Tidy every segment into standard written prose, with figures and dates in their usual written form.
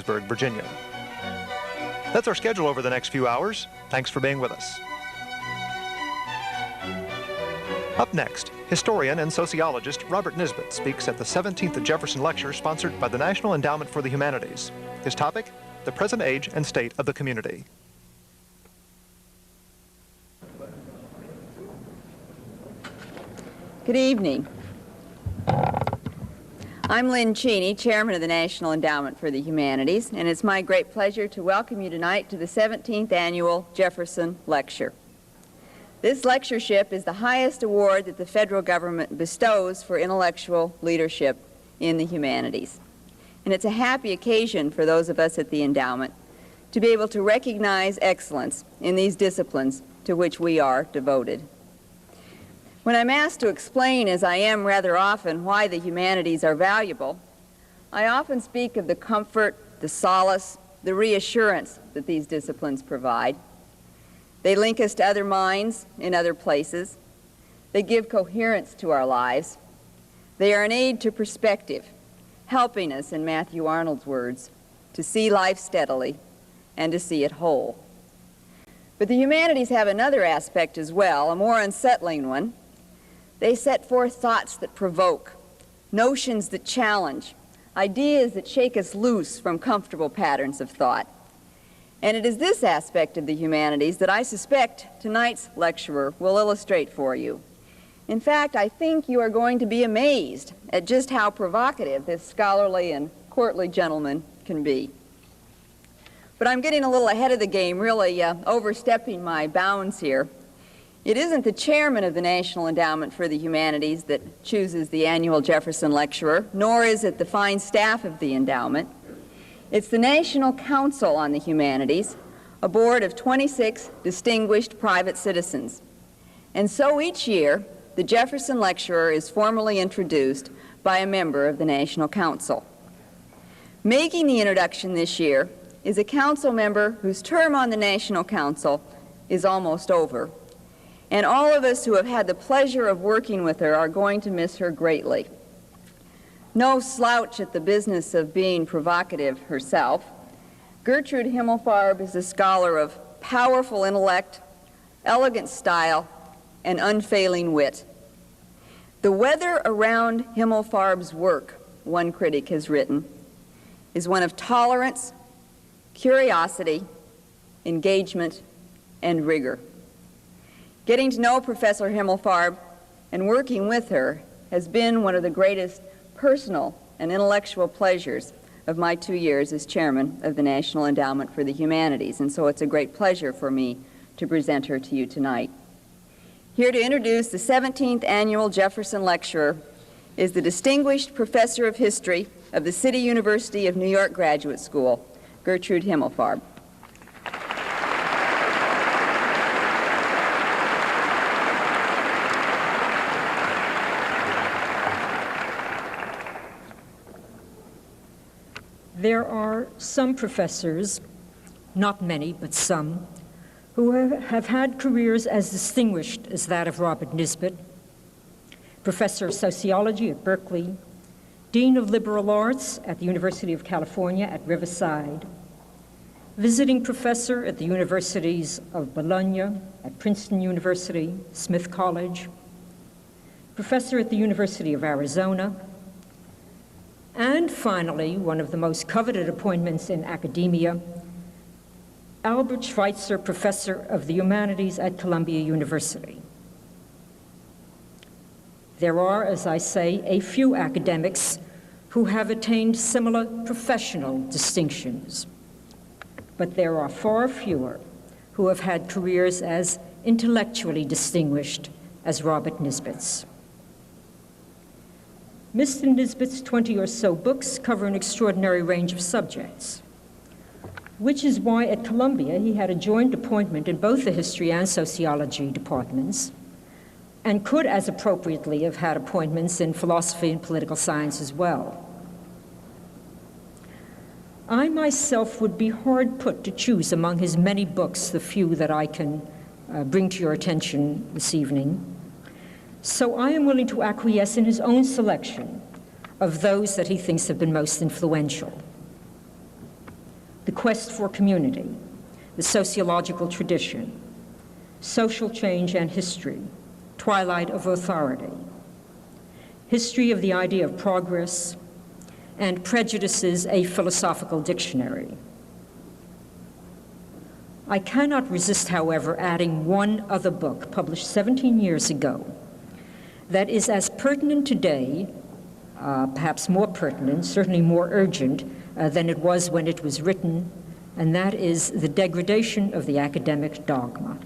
Williamsburg, Virginia. That's our schedule over the next few hours. Thanks for being with us. Up next, historian and sociologist Robert Nisbet speaks at the 17th Jefferson Lecture sponsored by the National Endowment for the Humanities. His topic, the present age and state of the community. Good evening. I'm Lynn Cheney, Chairman of the National Endowment for the Humanities, and it's my great pleasure to welcome you tonight to the 17th Annual Jefferson Lecture. This lectureship is the highest award that the federal government bestows for intellectual leadership in the humanities. And it's a happy occasion for those of us at the endowment to be able to recognize excellence in these disciplines to which we are devoted. When I'm asked to explain, as I am rather often, why the humanities are valuable, I often speak of the comfort, the solace, the reassurance that these disciplines provide. They link us to other minds in other places. They give coherence to our lives. They are an aid to perspective, helping us, in Matthew Arnold's words, to see life steadily and to see it whole. But the humanities have another aspect as well, a more unsettling one. They set forth thoughts that provoke, notions that challenge, ideas that shake us loose from comfortable patterns of thought. And it is this aspect of the humanities that I suspect tonight's lecturer will illustrate for you. In fact, I think you are going to be amazed at just how provocative this scholarly and courtly gentleman can be. But I'm getting a little ahead of the game, really overstepping my bounds here. It isn't the chairman of the National Endowment for the Humanities that chooses the annual Jefferson Lecturer, nor is it the fine staff of the endowment. It's the National Council on the Humanities, a board of 26 distinguished private citizens. And so each year, the Jefferson Lecturer is formally introduced by a member of the National Council. Making the introduction this year is a council member whose term on the National Council is almost over. And all of us who have had the pleasure of working with her are going to miss her greatly. No slouch at the business of being provocative herself, Gertrude Himmelfarb is a scholar of powerful intellect, elegant style, and unfailing wit. The weather around Himmelfarb's work, one critic has written, is one of tolerance, curiosity, engagement, and rigor. Getting to know Professor Himmelfarb and working with her has been one of the greatest personal and intellectual pleasures of my 2 years as chairman of the National Endowment for the Humanities, and so it's a great pleasure for me to present her to you tonight. Here to introduce the 17th Annual Jefferson Lecturer is the Distinguished Professor of History of the City University of New York Graduate School, Gertrude Himmelfarb. There are some professors, not many, but some, who have had careers as distinguished as that of Robert Nisbet, professor of sociology at Berkeley, dean of liberal arts at the University of California at Riverside, visiting professor at the universities of Bologna, at Princeton University, Smith College, professor at the University of Arizona, and finally, one of the most coveted appointments in academia, Albert Schweitzer Professor of the Humanities at Columbia University. There are, as I say, a few academics who have attained similar professional distinctions, but there are far fewer who have had careers as intellectually distinguished as Robert Nisbet's. Mr. Nisbet's 20 or so books cover an extraordinary range of subjects, which is why at Columbia he had a joint appointment in both the history and sociology departments, and could as appropriately have had appointments in philosophy and political science as well. I myself would be hard put to choose among his many books the few that I can bring to your attention this evening. So I am willing to acquiesce in his own selection of those that he thinks have been most influential. The Quest for Community, The Sociological Tradition, Social Change and History, Twilight of Authority, History of the Idea of Progress, and Prejudices, a Philosophical Dictionary. I cannot resist, however, adding one other book published 17 years ago that is as pertinent today, perhaps more pertinent, certainly more urgent than it was when it was written, and that is The Degradation of the Academic Dogma.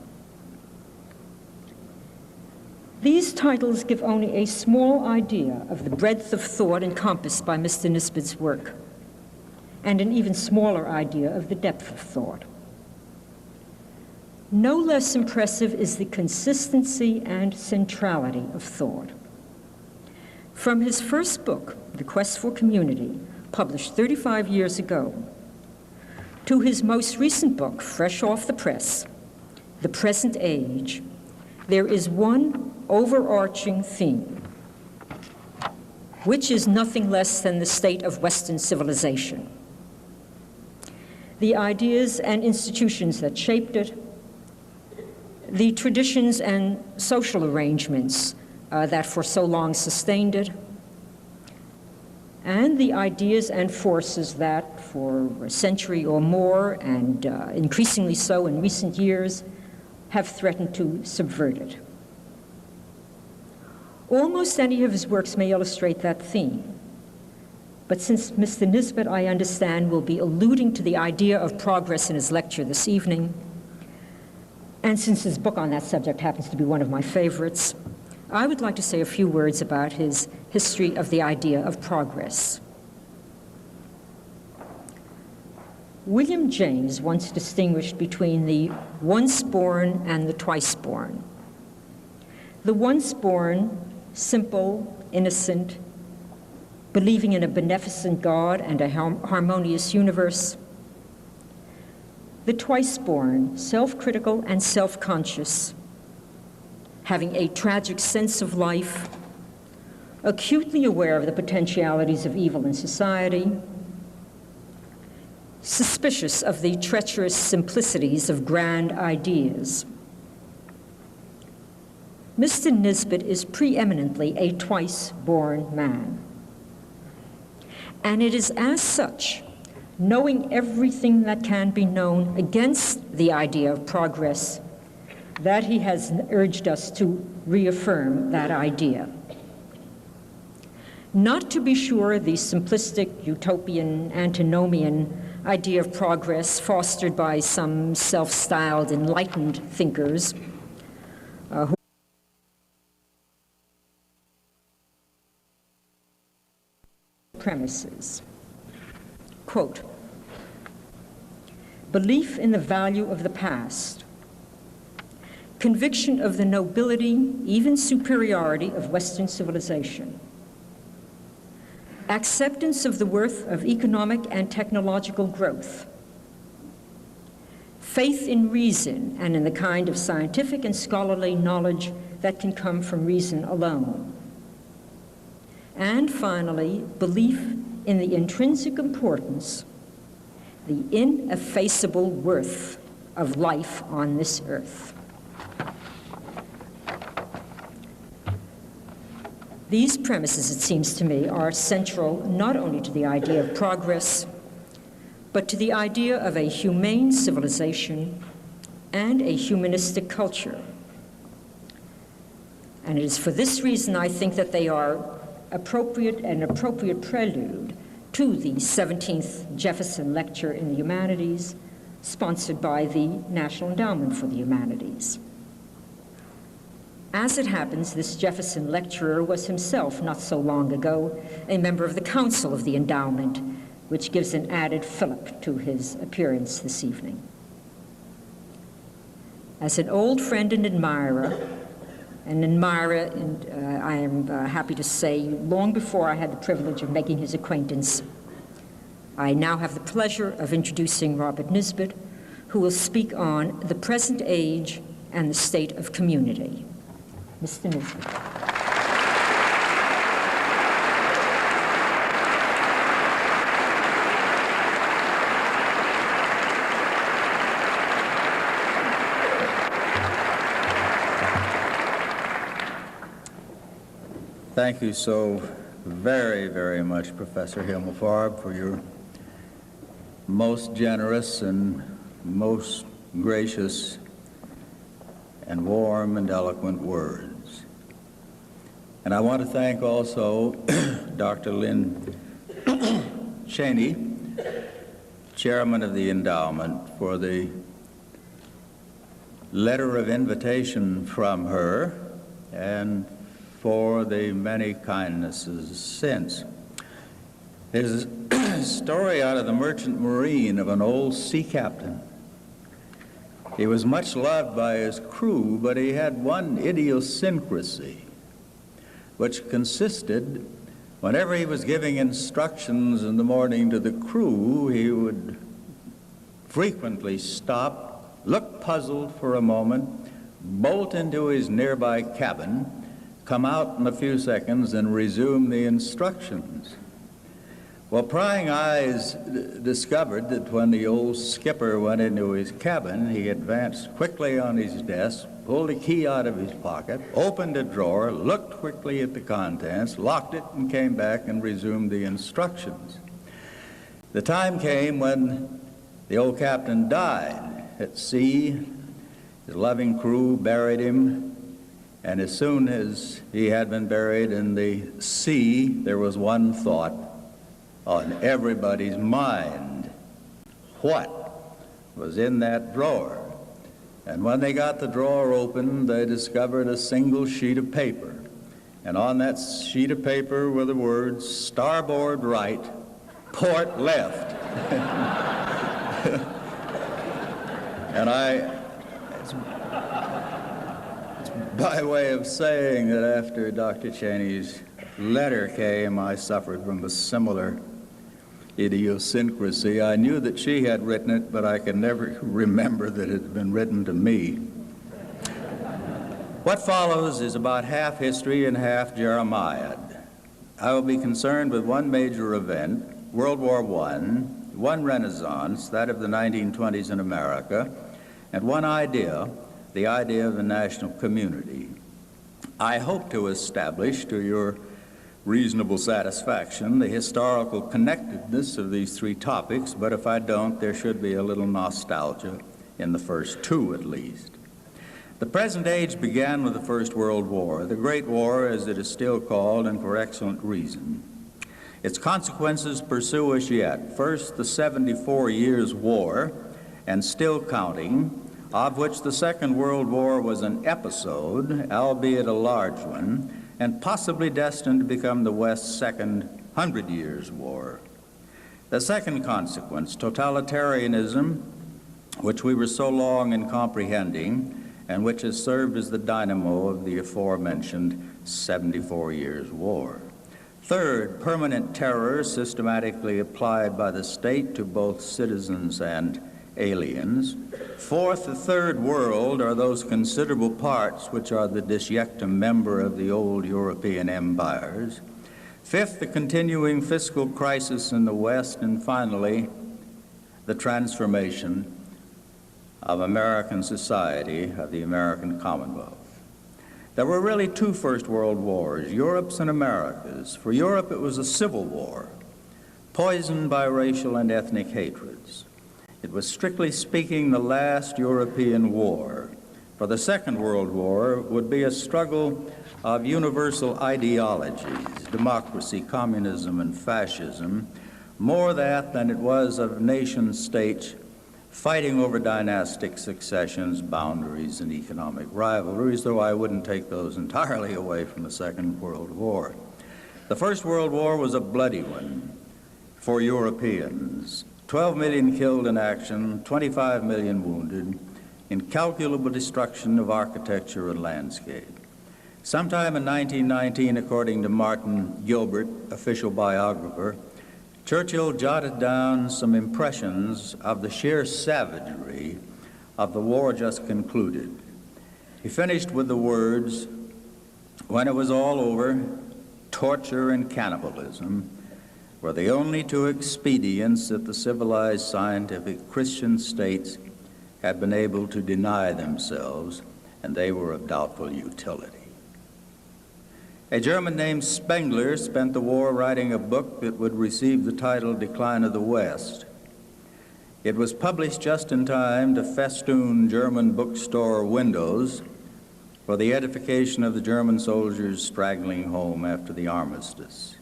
These titles give only a small idea of the breadth of thought encompassed by Mr. Nisbet's work, and an even smaller idea of the depth of thought. No less impressive is the consistency and centrality of thought. From his first book, The Quest for Community, published 35 years ago, to his most recent book, fresh off the press, The Present Age, there is one overarching theme, which is nothing less than the state of Western civilization. The ideas and institutions that shaped it, the traditions and social arrangements that for so long sustained it, and the ideas and forces that for a century or more, and increasingly so in recent years, have threatened to subvert it. Almost any of his works may illustrate that theme, but since Mr. Nisbet, I understand, will be alluding to the idea of progress in his lecture this evening, and since his book on that subject happens to be one of my favorites, I would like to say a few words about his history of the idea of progress. William James once distinguished between the once born and the twice born. The once born, simple, innocent, believing in a beneficent God and a harmonious universe. The twice born, self-critical and self-conscious, having a tragic sense of life, acutely aware of the potentialities of evil in society, suspicious of the treacherous simplicities of grand ideas. Mr. Nisbet is preeminently a twice-born man. And it is as such, knowing everything that can be known against the idea of progress, that he has urged us to reaffirm that idea. Not to be sure the simplistic, utopian, antinomian idea of progress fostered by some self-styled enlightened thinkers who premises. Quote, belief in the value of the past, conviction of the nobility, even superiority of Western civilization, acceptance of the worth of economic and technological growth, faith in reason and in the kind of scientific and scholarly knowledge that can come from reason alone, and finally, belief in the intrinsic importance, the ineffaceable worth of life on this earth. These premises, it seems to me, are central not only to the idea of progress, but to the idea of a humane civilization and a humanistic culture. And it is for this reason I think that they are an appropriate prelude to the 17th Jefferson Lecture in the Humanities, sponsored by the National Endowment for the Humanities. As it happens, this Jefferson lecturer was himself, not so long ago, a member of the Council of the Endowment, which gives an added fillip to his appearance this evening. As an old friend and admirer, and I am happy to say, long before I had the privilege of making his acquaintance, I now have the pleasure of introducing Robert Nisbet, who will speak on the present age and the state of community. Mr. Nisbet. Thank you so very, very much, Professor Himmelfarb, for your most generous and most gracious and warm and eloquent words. And I want to thank also Dr. Lynn Cheney, Chairman of the Endowment, for the letter of invitation from her and for the many kindnesses since. There's a story out of the Merchant Marine of an old sea captain. He was much loved by his crew, but he had one idiosyncrasy, which consisted, whenever he was giving instructions in the morning to the crew, he would frequently stop, look puzzled for a moment, bolt into his nearby cabin, come out in a few seconds, and resume the instructions. Well, prying eyes discovered that when the old skipper went into his cabin, he advanced quickly on his desk, pulled a key out of his pocket, opened a drawer, looked quickly at the contents, locked it, and came back and resumed the instructions. The time came when the old captain died at sea. His loving crew buried him, and as soon as he had been buried in the sea, there was one thought on everybody's mind: what was in that drawer? And when they got the drawer open, they discovered a single sheet of paper. And on that sheet of paper were the words, starboard right, port left. And it's by way of saying that after Dr. Cheney's letter came, I suffered from a similar idiosyncrasy. I knew that she had written it, but I could never remember that it had been written to me. What follows is about half history and half Jeremiad. I will be concerned with one major event, World War I, one Renaissance, that of the 1920s in America, and one idea, the idea of a national community. I hope to establish, to your reasonable satisfaction, the historical connectedness of these three topics, but if I don't, there should be a little nostalgia in the first two at least. The present age began with the First World War, the Great War as it is still called, and for excellent reason. Its consequences pursue us yet. First, the 74 years' war, and still counting, of which the Second World War was an episode, albeit a large one, and possibly destined to become the West's second 100 Years' War. The second consequence, totalitarianism, which we were so long in comprehending, and which has served as the dynamo of the aforementioned 74 Years' War. Third, permanent terror systematically applied by the state to both citizens and aliens. Fourth, the third world are those considerable parts which are the disjecta member of the old European empires. Fifth, the continuing fiscal crisis in the West. And finally, the transformation of American society, of the American Commonwealth. There were really two First World Wars, Europe's and America's. For Europe, it was a civil war, poisoned by racial and ethnic hatreds. It was, strictly speaking, the last European war. For the Second World War would be a struggle of universal ideologies, democracy, communism, and fascism, more that than it was of nation-states fighting over dynastic successions, boundaries, and economic rivalries, though I wouldn't take those entirely away from the Second World War. The First World War was a bloody one for Europeans. 12 million killed in action, 25 million wounded, incalculable destruction of architecture and landscape. Sometime in 1919, according to Martin Gilbert, official biographer, Churchill jotted down some impressions of the sheer savagery of the war just concluded. He finished with the words, "When it was all over, torture and cannibalism were the only two expedients that the civilized, scientific Christian states had been able to deny themselves, and they were of doubtful utility." A German named Spengler spent the war writing a book that would receive the title Decline of the West. It was published just in time to festoon German bookstore windows for the edification of the German soldiers straggling home after the armistice.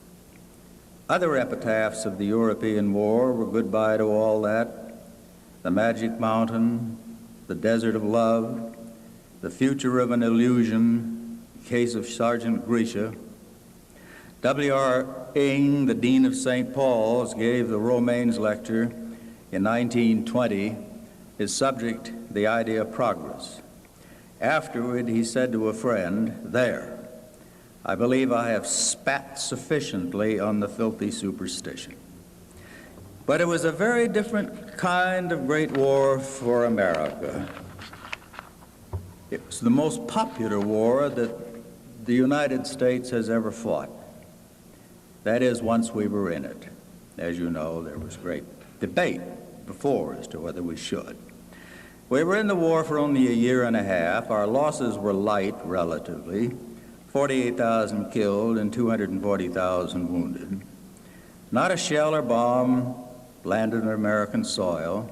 Other epitaphs of the European war were goodbye to all that, the magic mountain, the desert of love, the future of an illusion, case of Sergeant Grisha. W.R. Ing, the Dean of St. Paul's, gave the Romanes Lecture in 1920, his subject, the idea of progress. Afterward, he said to a friend, "There, I believe I have spat sufficiently on the filthy superstition." But it was a very different kind of great war for America. It was the most popular war that the United States has ever fought. That is, once we were in it. As you know, there was great debate before as to whether we should. We were in the war for only a year and a half. Our losses were light, relatively, 48,000 killed and 240,000 wounded. Not a shell or bomb landed on American soil.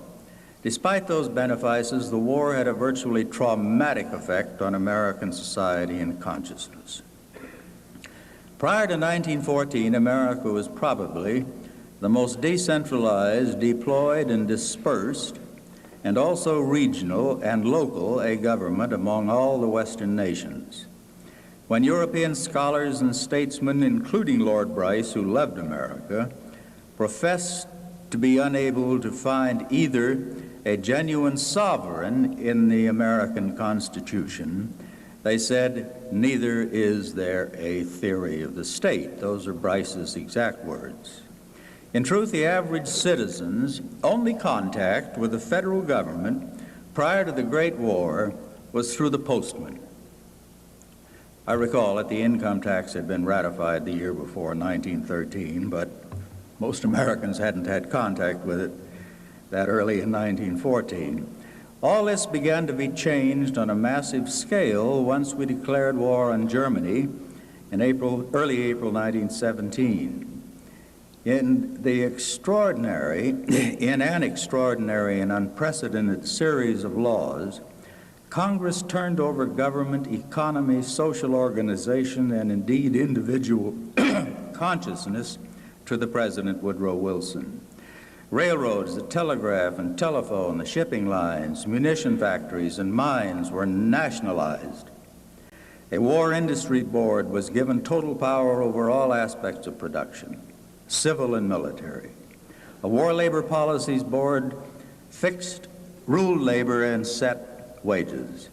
Despite those benefices, the war had a virtually traumatic effect on American society and consciousness. Prior to 1914, America was probably the most decentralized, deployed, and dispersed, and also regional and local a government among all the Western nations. When European scholars and statesmen, including Lord Bryce, who loved America, professed to be unable to find either a genuine sovereign in the American Constitution, they said, "Neither is there a theory of the state." Those are Bryce's exact words. In truth, the average citizen's only contact with the federal government prior to the Great War was through the postman. I recall that the income tax had been ratified the year before, 1913, but most Americans hadn't had contact with it that early in 1914. All this began to be changed on a massive scale once we declared war on Germany in early April 1917. In an extraordinary and unprecedented series of laws, Congress turned over government, economy, social organization, and indeed individual consciousness to the President Woodrow Wilson. Railroads, the telegraph and telephone, the shipping lines, munition factories, and mines were nationalized. A war industry board was given total power over all aspects of production, civil and military. A war labor policies board fixed, ruled labor, and set wages.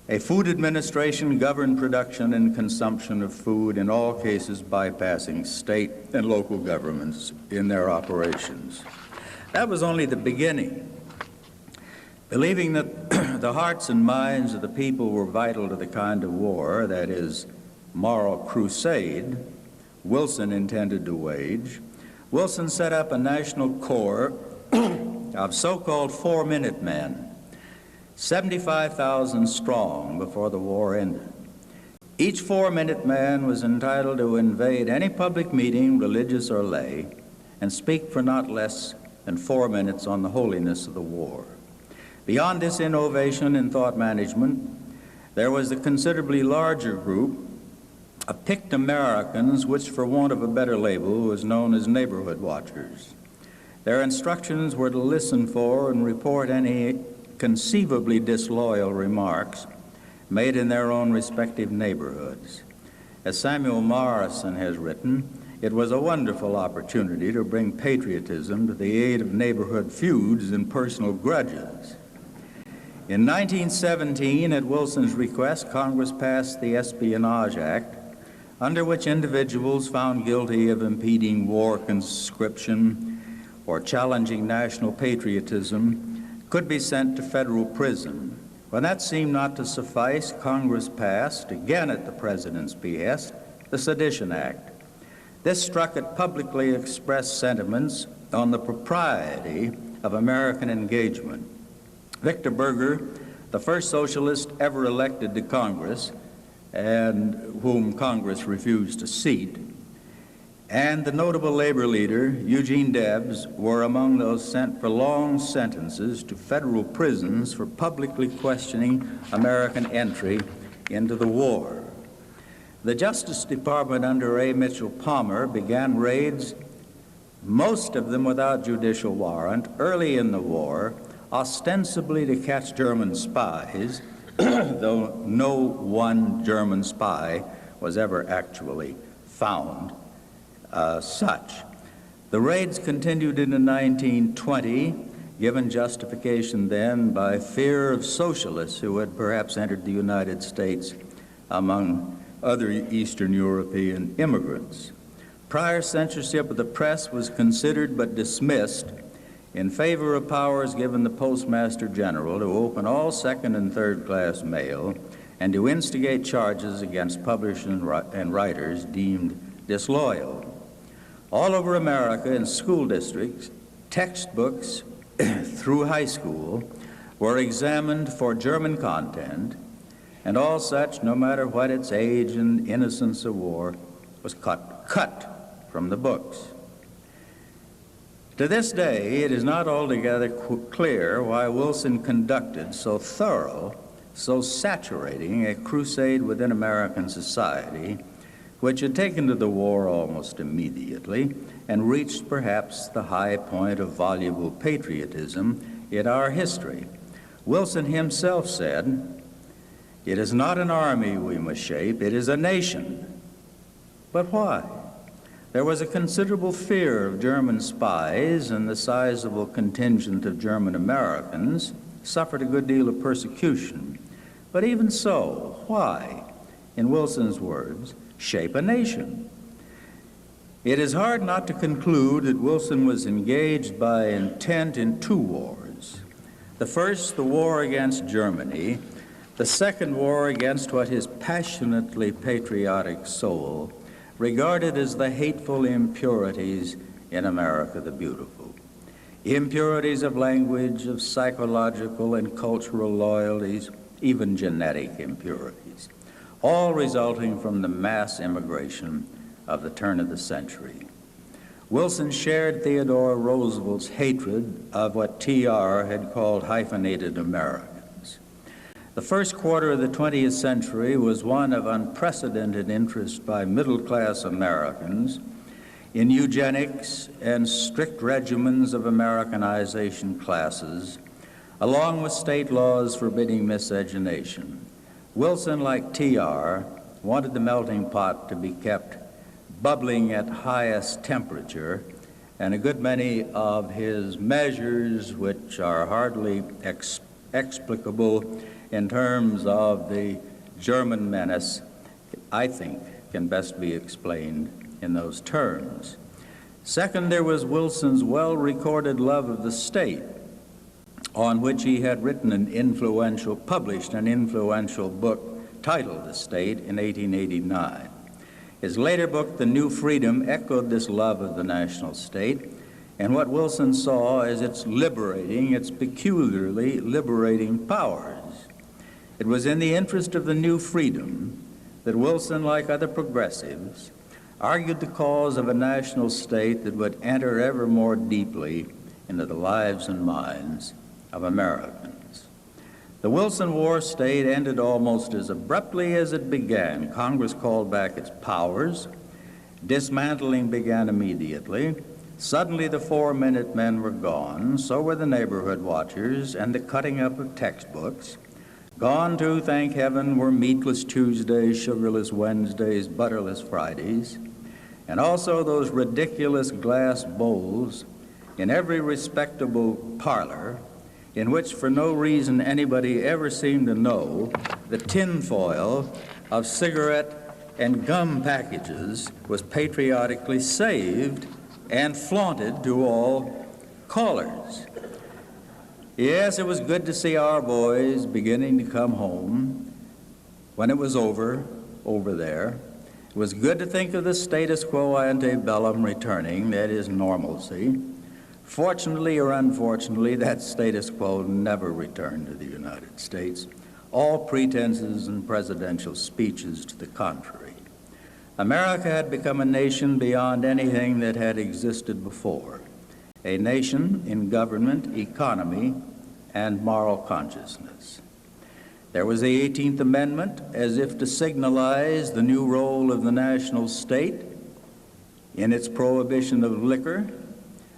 A food administration governed production and consumption of food, in all cases bypassing state and local governments in their operations. That was only the beginning. Believing that the hearts and minds of the people were vital to the kind of war, that is, moral crusade, Wilson intended to wage, Wilson set up a national corps of so-called 4-minute men, 75,000 strong before the war ended. Each 4-minute man was entitled to invade any public meeting, religious or lay, and speak for not less than 4 minutes on the holiness of the war. Beyond this innovation in thought management, there was a considerably larger group of picked Americans, which, for want of a better label, was known as neighborhood watchers. Their instructions were to listen for and report any conceivably disloyal remarks made in their own respective neighborhoods. As Samuel Morrison has written, it was a wonderful opportunity to bring patriotism to the aid of neighborhood feuds and personal grudges. In 1917, at Wilson's request, Congress passed the Espionage Act, under which individuals found guilty of impeding war conscription or challenging national patriotism could be sent to federal prison. When that seemed not to suffice, Congress passed, again at the President's behest, the Sedition Act. This struck at publicly expressed sentiments on the propriety of American engagement. Victor Berger, the first socialist ever elected to Congress, and whom Congress refused to seat, and the notable labor leader, Eugene Debs, were among those sent for long sentences to federal prisons for publicly questioning American entry into the war. The Justice Department under A. Mitchell Palmer began raids, most of them without judicial warrant, early in the war, ostensibly to catch German spies, though no one German spy was ever actually found such. The raids continued into 1920, given justification then by fear of socialists who had perhaps entered the United States among other Eastern European immigrants. Prior censorship of the press was considered but dismissed in favor of powers given the Postmaster General to open all second and third class mail and to instigate charges against publishers and writers deemed disloyal. All over America, in school districts, textbooks through high school were examined for German content, and all such, no matter what its age and innocence of war, was cut from the books. To this day, it is not altogether clear why Wilson conducted so thorough, so saturating a crusade within American society, which had taken to the war almost immediately and reached perhaps the high point of voluble patriotism in our history. Wilson himself said, "It is not an army we must shape, it is a nation." But why? There was a considerable fear of German spies, and the sizable contingent of German Americans suffered a good deal of persecution. But even so, why, in Wilson's words, shape a nation? It is hard not to conclude that Wilson was engaged by intent in two wars. The first, the war against Germany. The second war against what his passionately patriotic soul regarded as the hateful impurities in America the Beautiful. Impurities of language, of psychological and cultural loyalties, even genetic impurities, all resulting from the mass immigration of the turn of the century. Wilson shared Theodore Roosevelt's hatred of what T.R. had called hyphenated Americans. The first quarter of the 20th century was one of unprecedented interest by middle-class Americans in eugenics and strict regimens of Americanization classes, along with state laws forbidding miscegenation. Wilson, like T.R., wanted the melting pot to be kept bubbling at highest temperature, and a good many of his measures, which are hardly explicable in terms of the German menace, I think can best be explained in those terms. Second, there was Wilson's well-recorded love of the state, on which he had written published an influential book titled The State in 1889. His later book, The New Freedom, echoed this love of the national state, and what Wilson saw as its peculiarly liberating powers. It was in the interest of the new freedom that Wilson, like other progressives, argued the cause of a national state that would enter ever more deeply into the lives and minds of Americans. The Wilson War state ended almost as abruptly as it began. Congress called back its powers. Dismantling began immediately. Suddenly the 4-minute men were gone, so were the neighborhood watchers and the cutting up of textbooks. Gone too, thank heaven, were meatless Tuesdays, sugarless Wednesdays, butterless Fridays, and also those ridiculous glass bowls in every respectable parlor in which, for no reason anybody ever seemed to know, the tinfoil of cigarette and gum packages was patriotically saved and flaunted to all callers. Yes, it was good to see our boys beginning to come home when it was over there. It was good to think of the status quo ante bellum returning, that is, normalcy. Fortunately or unfortunately, that status quo never returned to the United States. all pretenses and presidential speeches to the contrary. America had become a nation beyond anything that had existed before, a nation in government, economy, and moral consciousness. There was the 18th Amendment, as if to signalize the new role of the national state in its prohibition of liquor.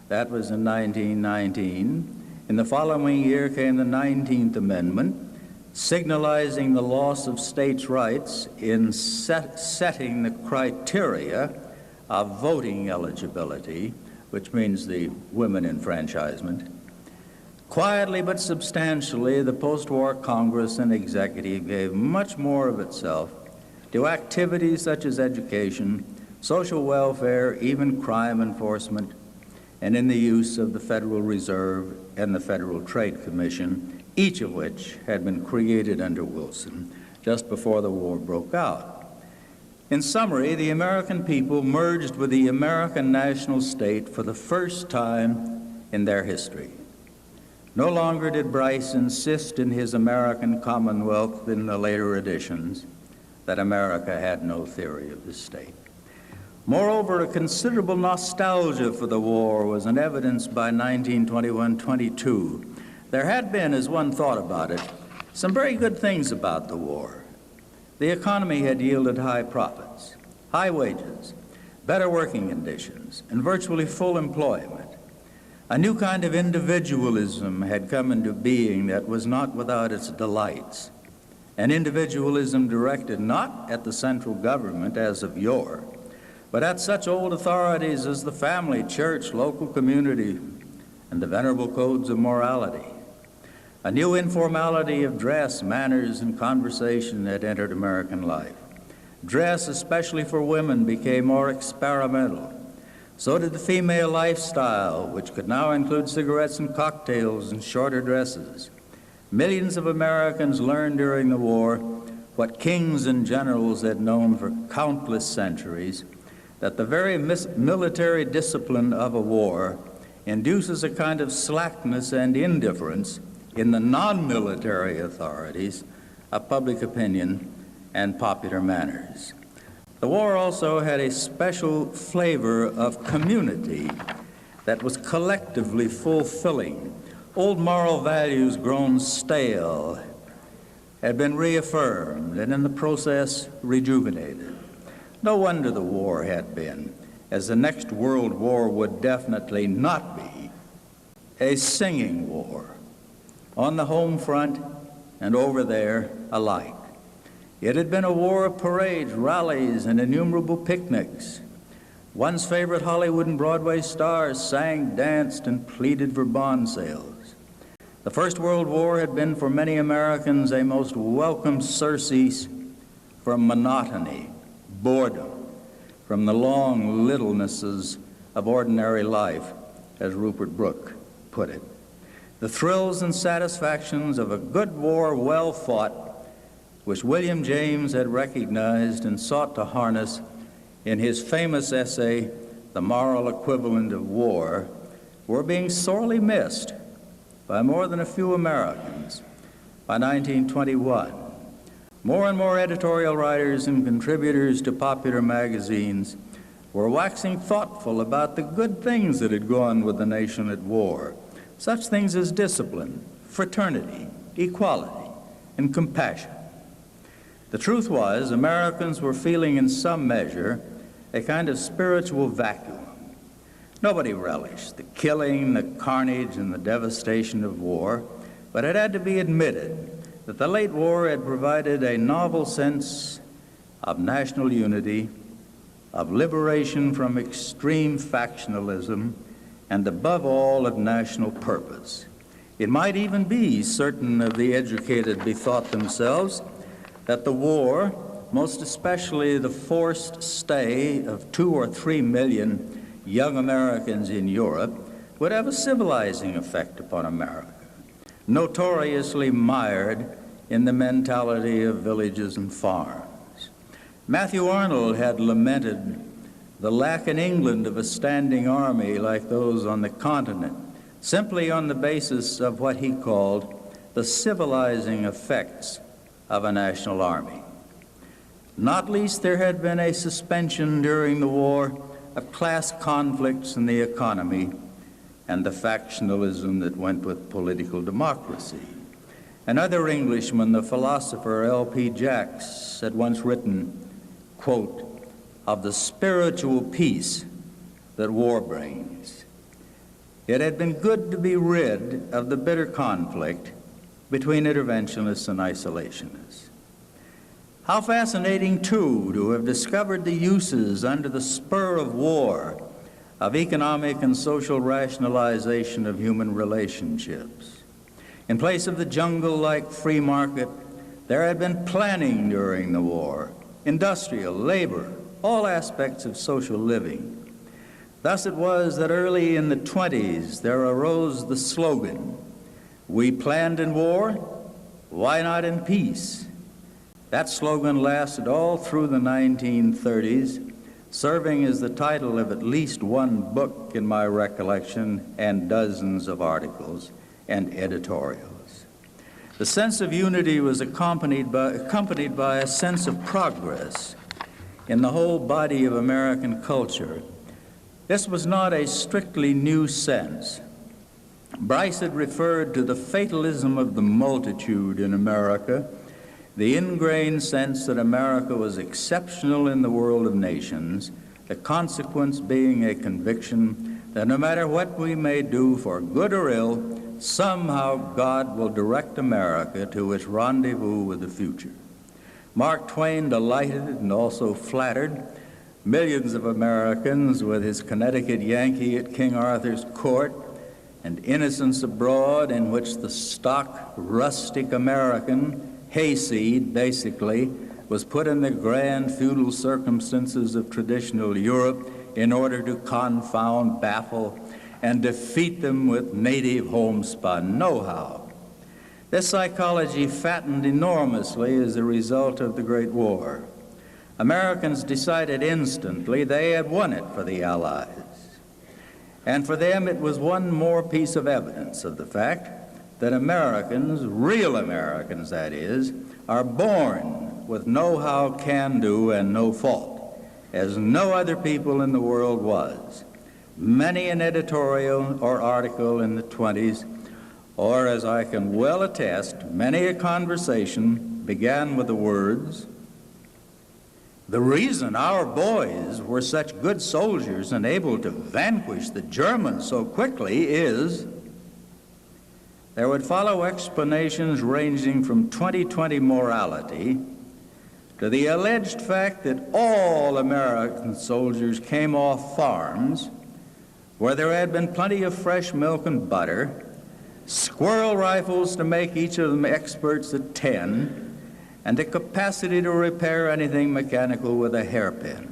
That was in 1919. In the following year came the 19th Amendment, signalizing the loss of states' rights in setting the criteria of voting eligibility, which means the women enfranchisement. Quietly but substantially, the post-war Congress and executive gave much more of itself to activities such as education, social welfare, even crime enforcement, and in the use of the Federal Reserve and the Federal Trade Commission, each of which had been created under Wilson just before the war broke out. In summary, the American people merged with the American national state for the first time in their history. No longer did Bryce insist in his American Commonwealth in the later editions that America had no theory of the state. Moreover, a considerable nostalgia for the war was in evidence by 1921-22. There had been, as one thought about it, some very good things about the war. The economy had yielded high profits, high wages, better working conditions, and virtually full employment. A new kind of individualism had come into being that was not without its delights, an individualism directed not at the central government as of yore, but at such old authorities as the family, church, local community, and the venerable codes of morality. A new informality of dress, manners, and conversation had entered American life. Dress, especially for women, became more experimental. So did the female lifestyle, which could now include cigarettes and cocktails and shorter dresses. Millions of Americans learned during the war what kings and generals had known for countless centuries, that the very military discipline of a war induces a kind of slackness and indifference in the non-military authorities of public opinion and popular manners. The war also had a special flavor of community that was collectively fulfilling. Old moral values grown stale had been reaffirmed and in the process rejuvenated. No wonder the war had been, as the next world war would definitely not be, a singing war, on the home front and over there alike. It had been a war of parades, rallies, and innumerable picnics. One's favorite Hollywood and Broadway stars sang, danced, and pleaded for bond sales. The First World War had been for many Americans a most welcome surcease from monotony, boredom, from the long littlenesses of ordinary life, as Rupert Brooke put it. The thrills and satisfactions of a good war well fought, which William James had recognized and sought to harness in his famous essay, The Moral Equivalent of War, were being sorely missed by more than a few Americans. By 1921, more and more editorial writers and contributors to popular magazines were waxing thoughtful about the good things that had gone with the nation at war, such things as discipline, fraternity, equality, and compassion. The truth was, Americans were feeling in some measure a kind of spiritual vacuum. Nobody relished the killing, the carnage, and the devastation of war, but it had to be admitted that the late war had provided a novel sense of national unity, of liberation from extreme factionalism, and above all, of national purpose. It might even be, certain of the educated bethought themselves, that the war, most especially the forced stay of 2 or 3 million young Americans in Europe, would have a civilizing effect upon America, notoriously mired in the mentality of villages and farms. Matthew Arnold had lamented the lack in England of a standing army like those on the continent, simply on the basis of what he called the civilizing effects of a national army. Not least, there had been a suspension during the war of class conflicts in the economy and the factionalism that went with political democracy. Another Englishman, the philosopher L.P. Jacks, had once written, quote, "of the spiritual peace that war brings. It had been good to be rid of the bitter conflict between interventionists and isolationists. How fascinating, too, to have discovered the uses under the spur of war of economic and social rationalization of human relationships. In place of the jungle-like free market, there had been planning during the war, industrial, labor, all aspects of social living. Thus it was that early in the 20s there arose the slogan, "We planned in war, why not in peace?" That slogan lasted all through the 1930s, serving as the title of at least one book in my recollection and dozens of articles and editorials. The sense of unity was accompanied by a sense of progress in the whole body of American culture. This was not a strictly new sense. Bryce had referred to the fatalism of the multitude in America, the ingrained sense that America was exceptional in the world of nations, the consequence being a conviction that no matter what we may do for good or ill, somehow God will direct America to its rendezvous with the future. Mark Twain delighted and also flattered millions of Americans with his Connecticut Yankee at King Arthur's court and Innocents Abroad, in which the stock rustic American hayseed, basically, was put in the grand feudal circumstances of traditional Europe in order to confound, baffle, and defeat them with native homespun know-how. This psychology fattened enormously as a result of the Great War. Americans decided instantly they had won it for the Allies. And for them it was one more piece of evidence of the fact that Americans, real Americans that is, are born with know-how, can-do, and no fault, as no other people in the world was. Many an editorial or article in the 20s, or as I can well attest, many a conversation began with the words, "The reason our boys were such good soldiers and able to vanquish the Germans so quickly is..." There would follow explanations ranging from 2020 morality to the alleged fact that all American soldiers came off farms where there had been plenty of fresh milk and butter, squirrel rifles to make each of them experts at 10, and the capacity to repair anything mechanical with a hairpin.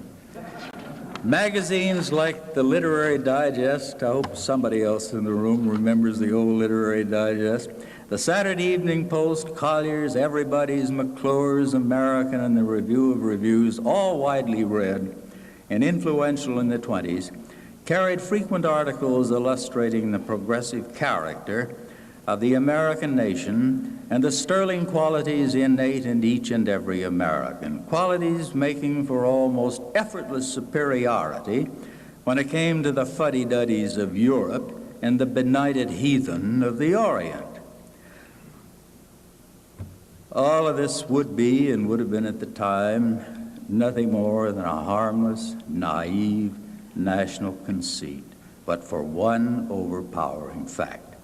Magazines like the Literary Digest, I hope somebody else in the room remembers the old Literary Digest, the Saturday Evening Post, Collier's, Everybody's, McClure's, American, and the Review of Reviews, all widely read and influential in the 20s, carried frequent articles illustrating the progressive character of the American nation and the sterling qualities innate in each and every American, qualities making for almost effortless superiority when it came to the fuddy-duddies of Europe and the benighted heathen of the Orient. All of this would be, and would have been at the time, nothing more than a harmless, naive national conceit, but for one overpowering fact.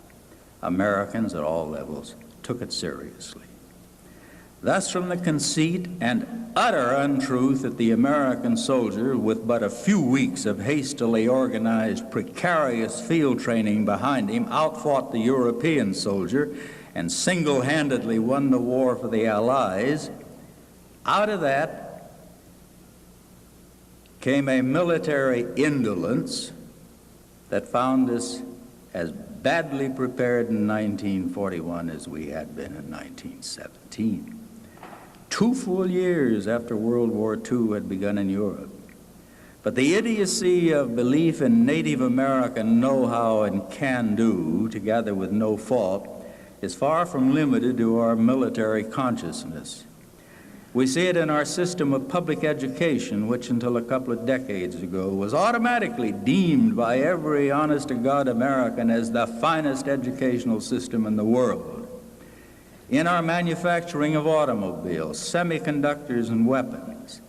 Americans at all levels took it seriously. Thus, from the conceit and utter untruth that the American soldier, with but a few weeks of hastily organized, precarious field training behind him, outfought the European soldier and single-handedly won the war for the Allies, out of that came a military indolence that found us as badly prepared in 1941 as we had been in 1917. 2 full years after World War II had begun in Europe. But the idiocy of belief in Native American know-how and can-do, together with no fault, is far from limited to our military consciousness. We see it in our system of public education, which until a couple of decades ago was automatically deemed by every honest-to-God American as the finest educational system in the world. In our manufacturing of automobiles, semiconductors, and weapons,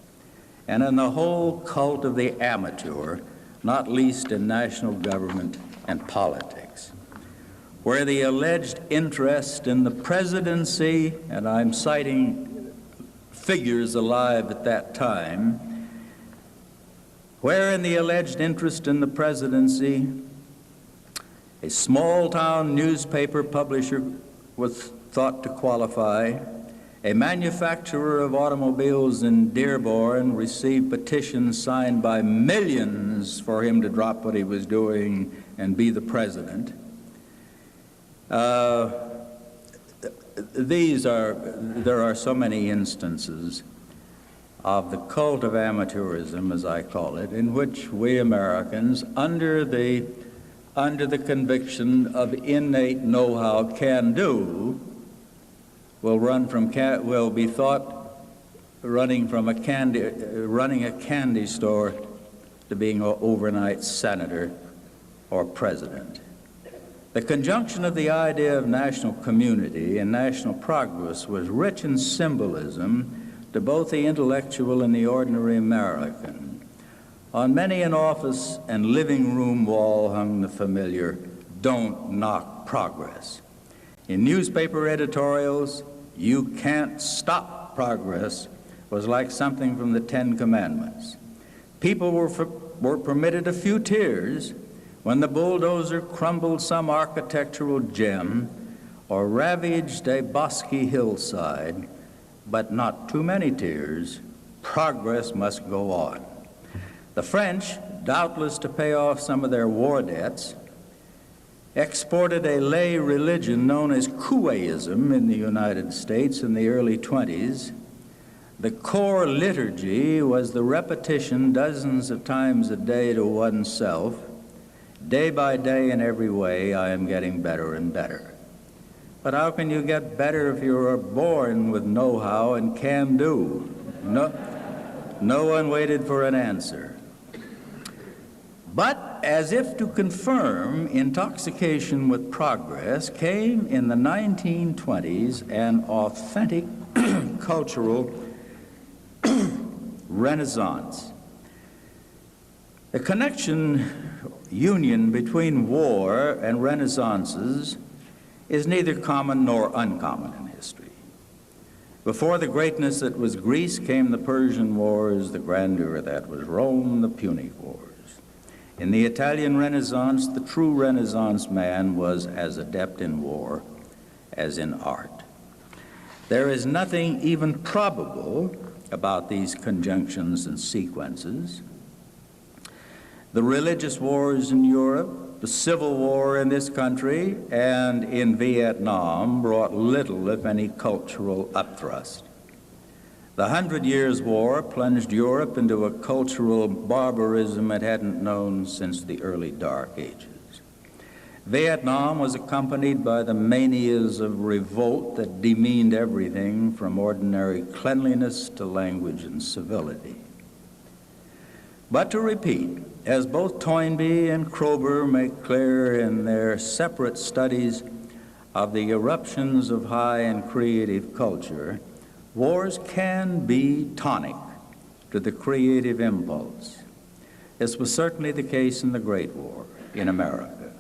and in the whole cult of the amateur, not least in national government and politics, where the alleged interest in the presidency, and I'm citing figures alive at that time, where in the alleged interest in the presidency, a small-town newspaper publisher was thought to qualify, a manufacturer of automobiles in Dearborn received petitions signed by millions for him to drop what he was doing and be the president. There are so many instances of the cult of amateurism, as I call it, in which we Americans, under the conviction of innate know-how, can do, will be thought running a candy store to being an overnight senator or president. The conjunction of the idea of national community and national progress was rich in symbolism to both the intellectual and the ordinary American. On many an office and living room wall hung the familiar, "Don't knock progress." In newspaper editorials, "You can't stop progress" was like something from the Ten Commandments. People were permitted a few tears when the bulldozer crumbled some architectural gem or ravaged a bosky hillside, but not too many tears. Progress must go on. The French, doubtless to pay off some of their war debts, exported a lay religion known as Couéism in the United States in the early 20s. The core liturgy was the repetition dozens of times a day to oneself, "Day by day in every way, I am getting better and better." But how can you get better if you are born with know-how and can do? No one waited for an answer. But as if to confirm intoxication with progress, came in the 1920s an authentic cultural renaissance. The union between war and renaissances is neither common nor uncommon in history. Before the greatness that was Greece came the Persian Wars, the grandeur that was Rome, the Punic Wars. In the Italian Renaissance, the true Renaissance man was as adept in war as in art. There is nothing even probable about these conjunctions and sequences. The religious wars in Europe, the Civil War in this country, and in Vietnam brought little, if any, cultural upthrust. The 100 Years' War plunged Europe into a cultural barbarism it hadn't known since the early Dark Ages. Vietnam was accompanied by the manias of revolt that demeaned everything from ordinary cleanliness to language and civility. But to repeat, as both Toynbee and Kroeber make clear in their separate studies of the eruptions of high and creative culture, wars can be tonic to the creative impulse. This was certainly the case in the Great War in America.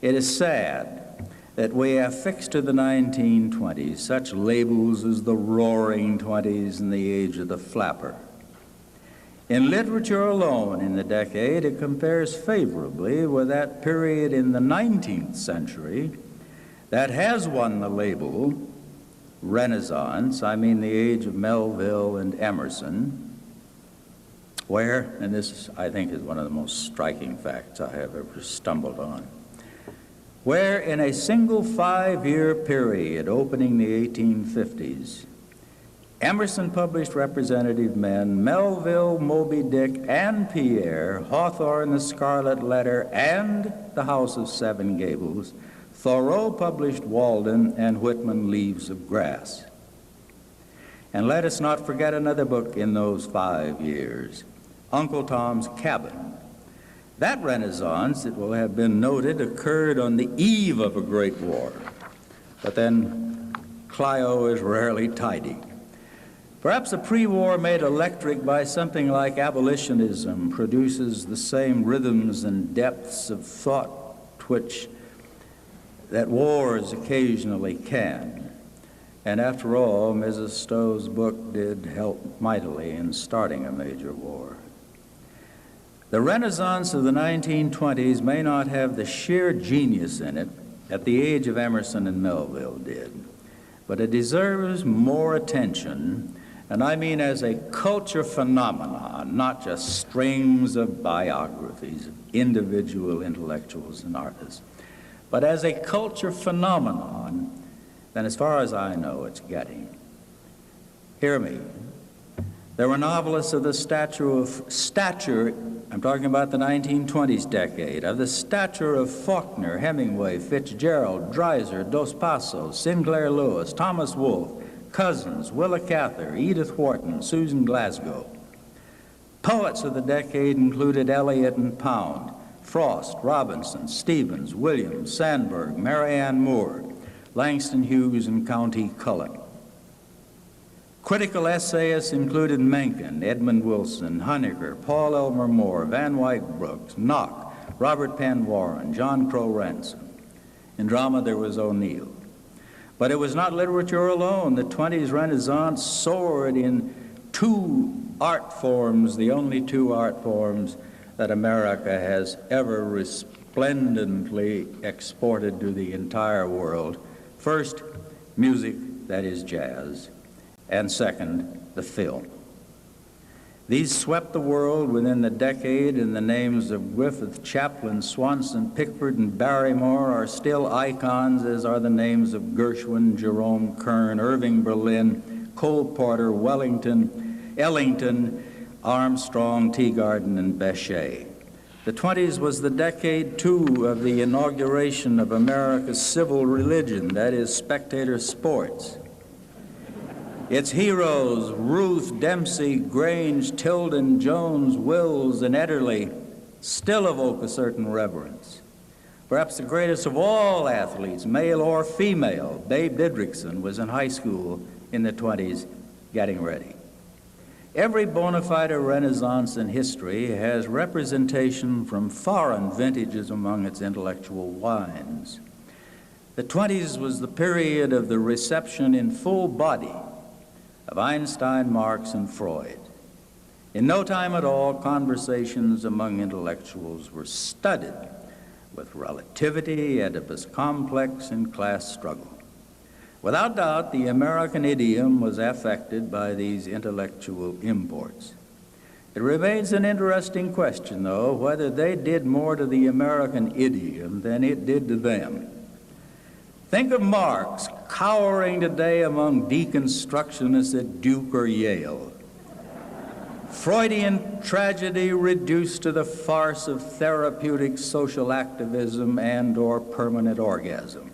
It is sad that we affix to the 1920s such labels as the Roaring Twenties and the Age of the Flapper. In literature alone in the decade, it compares favorably with that period in the 19th century that has won the label Renaissance, I mean the age of Melville and Emerson, where, and this I think is one of the most striking facts I have ever stumbled on, where in a single 5-year period opening the 1850s, Emerson published Representative Men, Melville, Moby Dick, and Pierre, Hawthorne, The Scarlet Letter, and The House of Seven Gables, Thoreau published Walden and Whitman Leaves of Grass. And let us not forget another book in those 5 years, Uncle Tom's Cabin. That Renaissance, it will have been noted, occurred on the eve of a great war. But then Clio is rarely tidy. Perhaps a pre-war made electric by something like abolitionism produces the same rhythms and depths of thought which that wars occasionally can. And after all, Mrs. Stowe's book did help mightily in starting a major war. The Renaissance of the 1920s may not have the sheer genius in it that the age of Emerson and Melville did, but it deserves more attention, and I mean as a culture phenomenon, not just strings of biographies of individual intellectuals and artists, but as a culture phenomenon, then as far as I know, it's getting. Hear me. There were novelists of the stature, I'm talking about the 1920s decade, of the stature of Faulkner, Hemingway, Fitzgerald, Dreiser, Dos Passos, Sinclair Lewis, Thomas Wolfe, Cousins, Willa Cather, Edith Wharton, Susan Glasgow. Poets of the decade included Eliot and Pound, Frost, Robinson, Stevens, Williams, Sandburg, Marianne Moore, Langston Hughes, and Countee Cullen. Critical essayists included Mencken, Edmund Wilson, Honegger, Paul Elmer Moore, Van Wyck Brooks, Knock, Robert Penn Warren, John Crow Ransom. In drama, there was O'Neill. But it was not literature alone. The 20s Renaissance soared in 2 art forms, the only 2 art forms that America has ever resplendently exported to the entire world. First, music, that is jazz, and second, the film. These swept the world within the decade, and the names of Griffith, Chaplin, Swanson, Pickford, and Barrymore are still icons, as are the names of Gershwin, Jerome Kern, Irving Berlin, Cole Porter, Ellington, Armstrong, Teagarden, and Bechet. The 20s was the decade, too, of the inauguration of America's civil religion, that is, spectator sports. Its heroes, Ruth, Dempsey, Grange, Tilden, Jones, Wills, and Ederle, still evoke a certain reverence. Perhaps the greatest of all athletes, male or female, Babe Didrikson, was in high school in the 20s getting ready. Every bona fide Renaissance in history has representation from foreign vintages among its intellectual wines. The 20s was the period of the reception in full body of Einstein, Marx, and Freud. In no time at all, conversations among intellectuals were studded with relativity, Oedipus complex, and class struggle. Without doubt, the American idiom was affected by these intellectual imports. It remains an interesting question, though, whether they did more to the American idiom than it did to them. Think of Marx cowering today among deconstructionists at Duke or Yale. Freudian tragedy reduced to the farce of therapeutic social activism and/or permanent orgasm.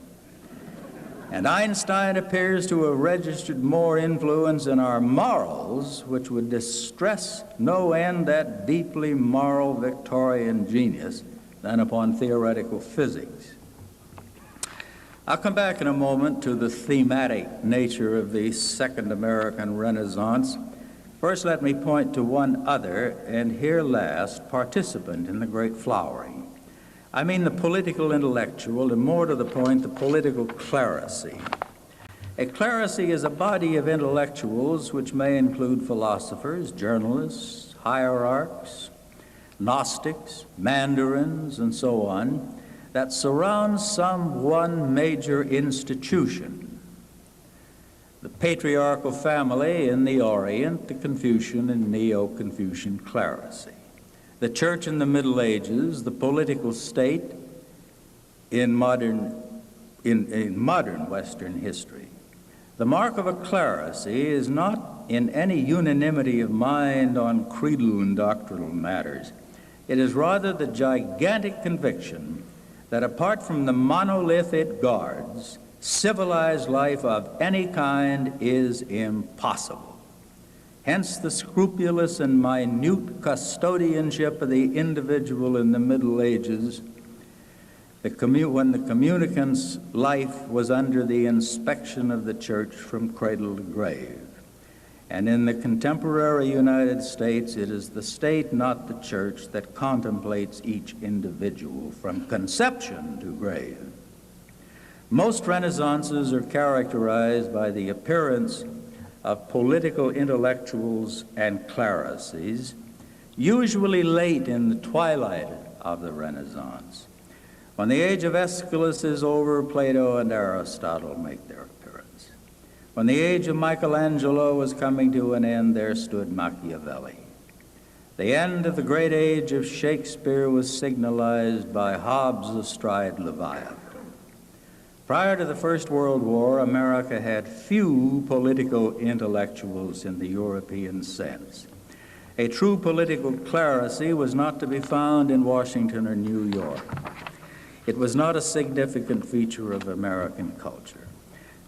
And Einstein appears to have registered more influence in our morals, which would distress no end that deeply moral Victorian genius, than upon theoretical physics. I'll come back in a moment to the thematic nature of the Second American Renaissance. First, let me point to one other, and here last, participant in the great flowering. I mean the political intellectual, and more to the point, the political clerisy. A clerisy is a body of intellectuals which may include philosophers, journalists, hierarchs, Gnostics, mandarins, and so on, that surrounds some one major institution. The patriarchal family in the Orient, the Confucian and Neo-Confucian clerisy. The church in the Middle Ages, the political state in modern Western history. The mark of a clerisy is not in any unanimity of mind on creedal and doctrinal matters. It is rather the gigantic conviction that apart from the monolith it guards, civilized life of any kind is impossible. Hence the scrupulous and minute custodianship of the individual in the Middle Ages, when the communicant's life was under the inspection of the church from cradle to grave. And in the contemporary United States, it is the state, not the church, that contemplates each individual from conception to grave. Most Renaissances are characterized by the appearance of political intellectuals and clerics, usually late in the twilight of the Renaissance. When the age of Aeschylus is over, Plato and Aristotle make their appearance. When the age of Michelangelo was coming to an end, there stood Machiavelli. The end of the great age of Shakespeare was signalized by Hobbes astride Leviathan. Prior to the First World War, America had few political intellectuals in the European sense. A true political clerisy was not to be found in Washington or New York. It was not a significant feature of American culture.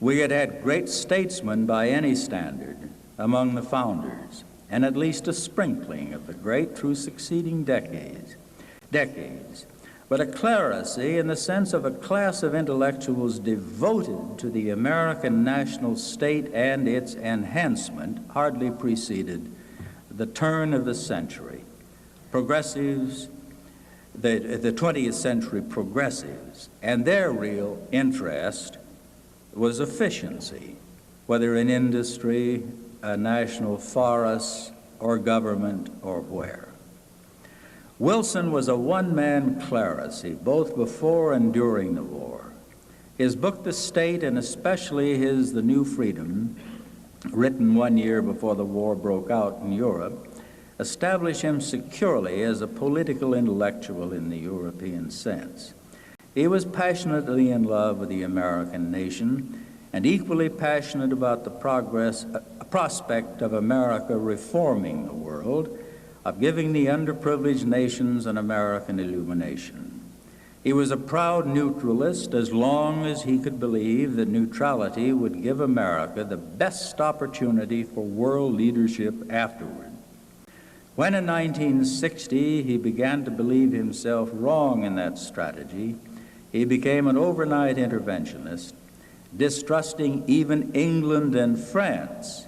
We had had great statesmen by any standard among the founders, and at least a sprinkling of the great through succeeding decades. But a clerisy, in the sense of a class of intellectuals devoted to the American national state and its enhancement, hardly preceded the turn of the century. Progressives, the 20th century progressives, and their real interest was efficiency, whether in industry, national forests, or government, or where. Wilson was a one-man clerisy, both before and during the war. His book, The State, and especially his The New Freedom, written 1 year before the war broke out in Europe, established him securely as a political intellectual in the European sense. He was passionately in love with the American nation and equally passionate about the prospect of America reforming the world, of giving the underprivileged nations an American illumination. He was a proud neutralist as long as he could believe that neutrality would give America the best opportunity for world leadership afterward. When in 1960 he began to believe himself wrong in that strategy, he became an overnight interventionist, distrusting even England and France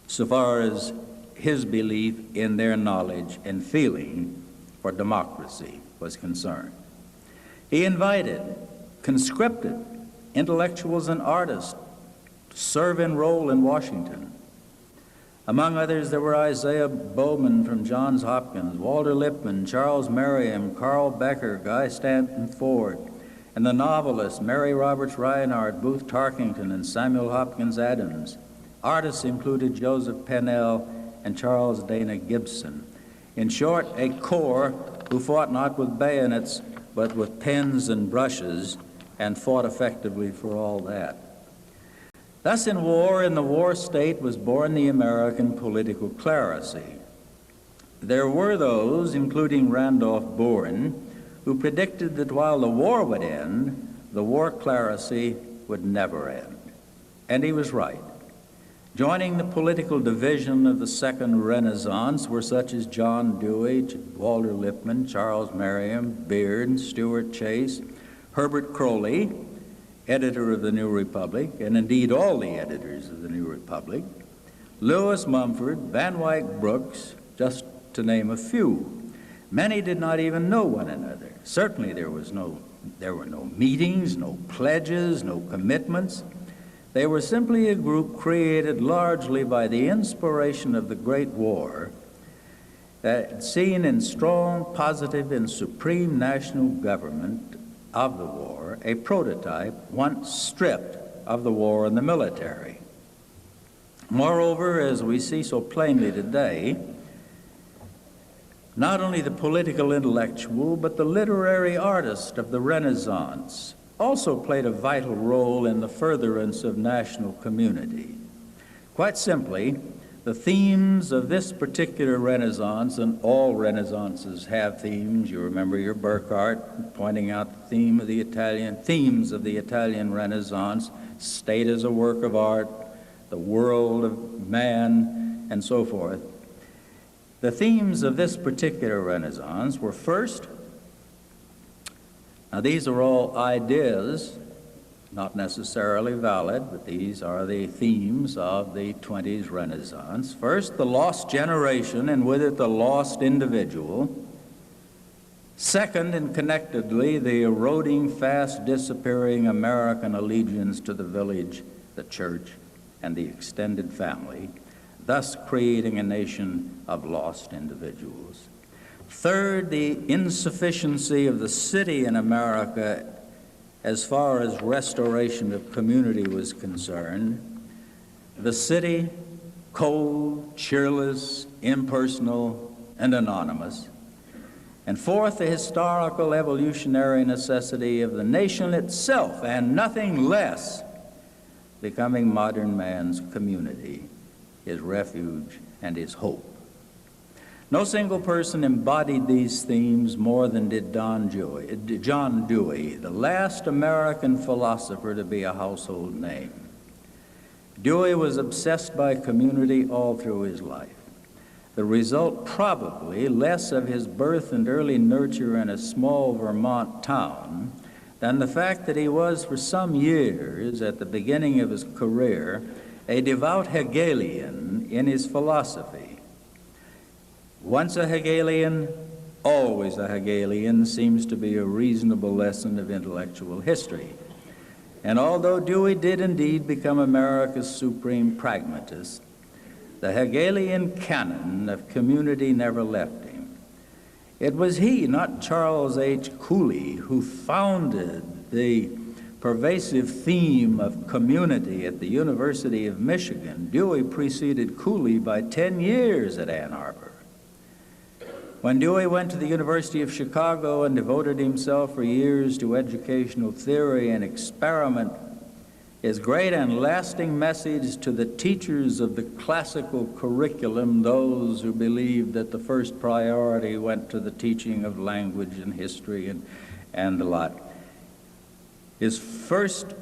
so far as his belief in their knowledge and feeling for democracy was concerned. He invited, conscripted intellectuals and artists to serve and role in Washington. Among others, there were Isaiah Bowman from Johns Hopkins, Walter Lippmann, Charles Merriam, Carl Becker, Guy Stanton Ford, and the novelists Mary Roberts Reinhardt, Booth Tarkington, and Samuel Hopkins Adams. Artists included Joseph Pennell and Charles Dana Gibson. In short, a corps who fought not with bayonets, but with pens and brushes, and fought effectively for all that. Thus in the war state was born the American political clerisy. There were those, including Randolph Bourne, who predicted that while the war would end, the war clerisy would never end. And he was right. Joining the political division of the Second Renaissance were such as John Dewey, Walter Lippmann, Charles Merriam, Beard, Stuart Chase, Herbert Crowley, editor of the New Republic, and indeed all the editors of the New Republic, Lewis Mumford, Van Wyck Brooks, just to name a few. Many did not even know one another. Certainly there were no meetings, no pledges, no commitments. They were simply a group created largely by the inspiration of the Great War, seen in strong, positive, and supreme national government of the war, a prototype once stripped of the war and the military. Moreover, as we see so plainly today, not only the political intellectual, but the literary artist of the Renaissance also played a vital role in the furtherance of national community. Quite simply, The themes of this particular Renaissance, and all Renaissances have themes. You remember your Burckhardt pointing out the themes of the Italian Renaissance, state as a work of art, the world of man, and so forth. The themes of this particular Renaissance were first, now these are all ideas, not necessarily valid, but these are the themes of the 20s Renaissance. First, the lost generation, and with it the lost individual. Second, and connectedly, the eroding, fast disappearing American allegiance to the village, the church, and the extended family, thus creating a nation of lost individuals. Third, the insufficiency of the city in America as far as restoration of community was concerned. The city, cold, cheerless, impersonal, and anonymous. And fourth, the historical evolutionary necessity of the nation itself, and nothing less, becoming modern man's community, his refuge and his hope. No single person embodied these themes more than did John Dewey, the last American philosopher to be a household name. Dewey was obsessed by community all through his life. The result probably less of his birth and early nurture in a small Vermont town than the fact that he was for some years at the beginning of his career a devout Hegelian in his philosophy. Once a Hegelian, always a Hegelian seems to be a reasonable lesson of intellectual history. And although Dewey did indeed become America's supreme pragmatist, the Hegelian canon of community never left him. It was he, not Charles H. Cooley, who founded the pervasive theme of community at the University of Michigan. Dewey preceded Cooley by 10 years at Ann Arbor. When Dewey went to the University of Chicago and devoted himself for years to educational theory and experiment, his great and lasting message to the teachers of the classical curriculum, those who believed that the first priority went to the teaching of language and history and the lot, his first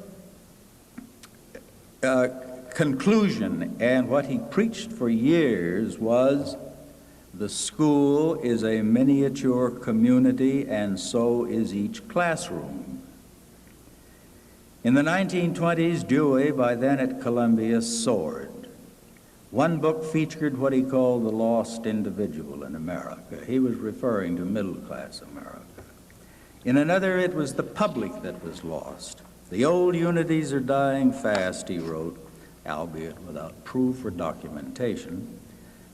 conclusion and what he preached for years was, the school is a miniature community, and so is each classroom. In the 1920s, Dewey, by then at Columbia, soared. One book featured what he called the lost individual in America. He was referring to middle-class America. In another, it was the public that was lost. The old unities are dying fast, he wrote, albeit without proof or documentation.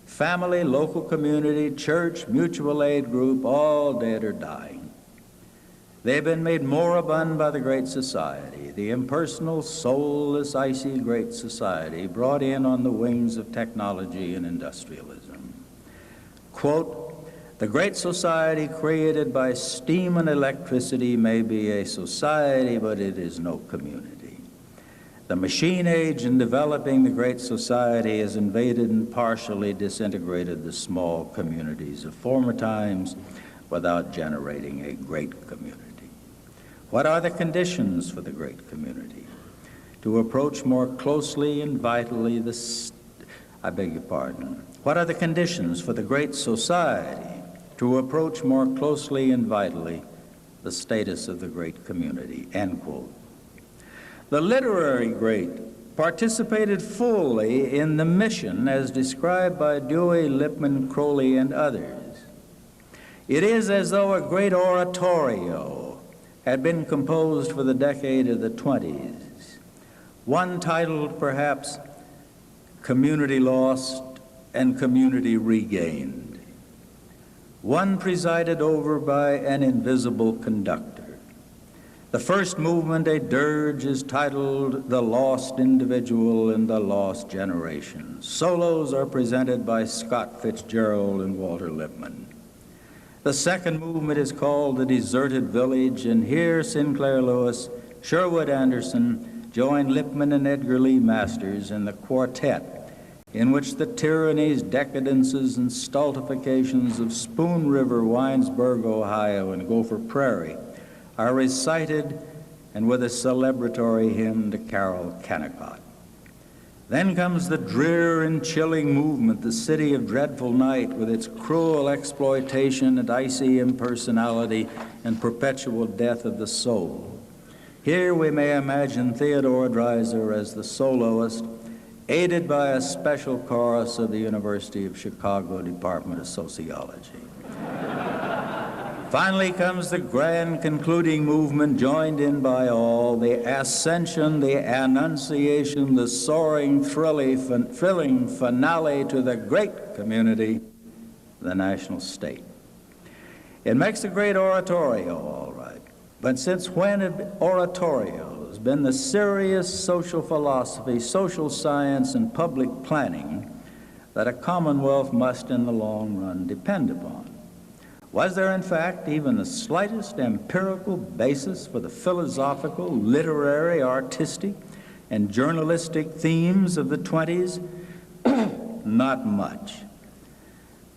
Family, local community, church, mutual aid group, all dead or dying. They've been made moribund by the Great Society, the impersonal, soulless, icy Great Society brought in on the wings of technology and industrialism. Quote, the Great Society created by steam and electricity may be a society, but it is no community. The machine age in developing the Great Society has invaded and partially disintegrated the small communities of former times without generating a great community. What are the conditions for the great community? To approach more closely and vitally What are the conditions for the Great Society to approach more closely and vitally the status of the great community? End quote. The literary great participated fully in the mission as described by Dewey, Lippmann, Crowley, and others. It is as though a great oratorio had been composed for the decade of the 20s, one titled perhaps Community Lost and Community Regained, one presided over by an invisible conductor. The first movement, a dirge, is titled The Lost Individual and the Lost Generation. Solos are presented by Scott Fitzgerald and Walter Lippmann. The second movement is called The Deserted Village, and here Sinclair Lewis, Sherwood Anderson join Lippmann and Edgar Lee Masters in the quartet in which the tyrannies, decadences, and stultifications of Spoon River, Winesburg, Ohio, and Gopher Prairie are recited, and with a celebratory hymn to Carol Kennicott. Then comes the drear and chilling movement, the City of Dreadful Night, with its cruel exploitation and icy impersonality and perpetual death of the soul. Here we may imagine Theodore Dreiser as the soloist, aided by a special chorus of the University of Chicago Department of Sociology. Finally comes the grand concluding movement, joined in by all, the ascension, the annunciation, the soaring, thrilling finale to the great community, the national state. It makes a great oratorio, all right, but since when have oratorios been the serious social philosophy, social science, and public planning that a commonwealth must in the long run depend upon? Was there, in fact, even the slightest empirical basis for the philosophical, literary, artistic, and journalistic themes of the 20s? Not much.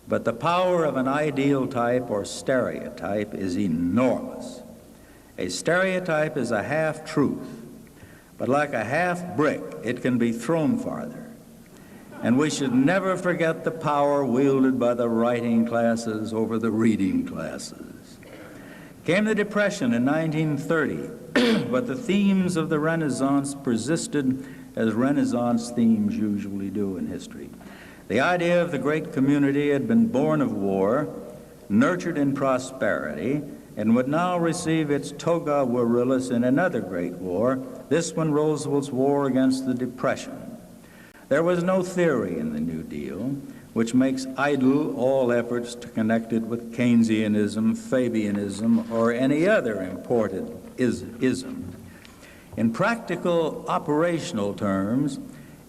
But the power of an ideal type or stereotype is enormous. A stereotype is a half-truth, but like a half-brick, it can be thrown farther. And we should never forget the power wielded by the writing classes over the reading classes. Came the Depression in 1930, but the themes of the Renaissance persisted as Renaissance themes usually do in history. The idea of the great community had been born of war, nurtured in prosperity, and would now receive its toga virilis in another great war, this one Roosevelt's war against the Depression. There was no theory in the New Deal which makes idle all efforts to connect it with Keynesianism, Fabianism, or any other imported ism. In practical operational terms,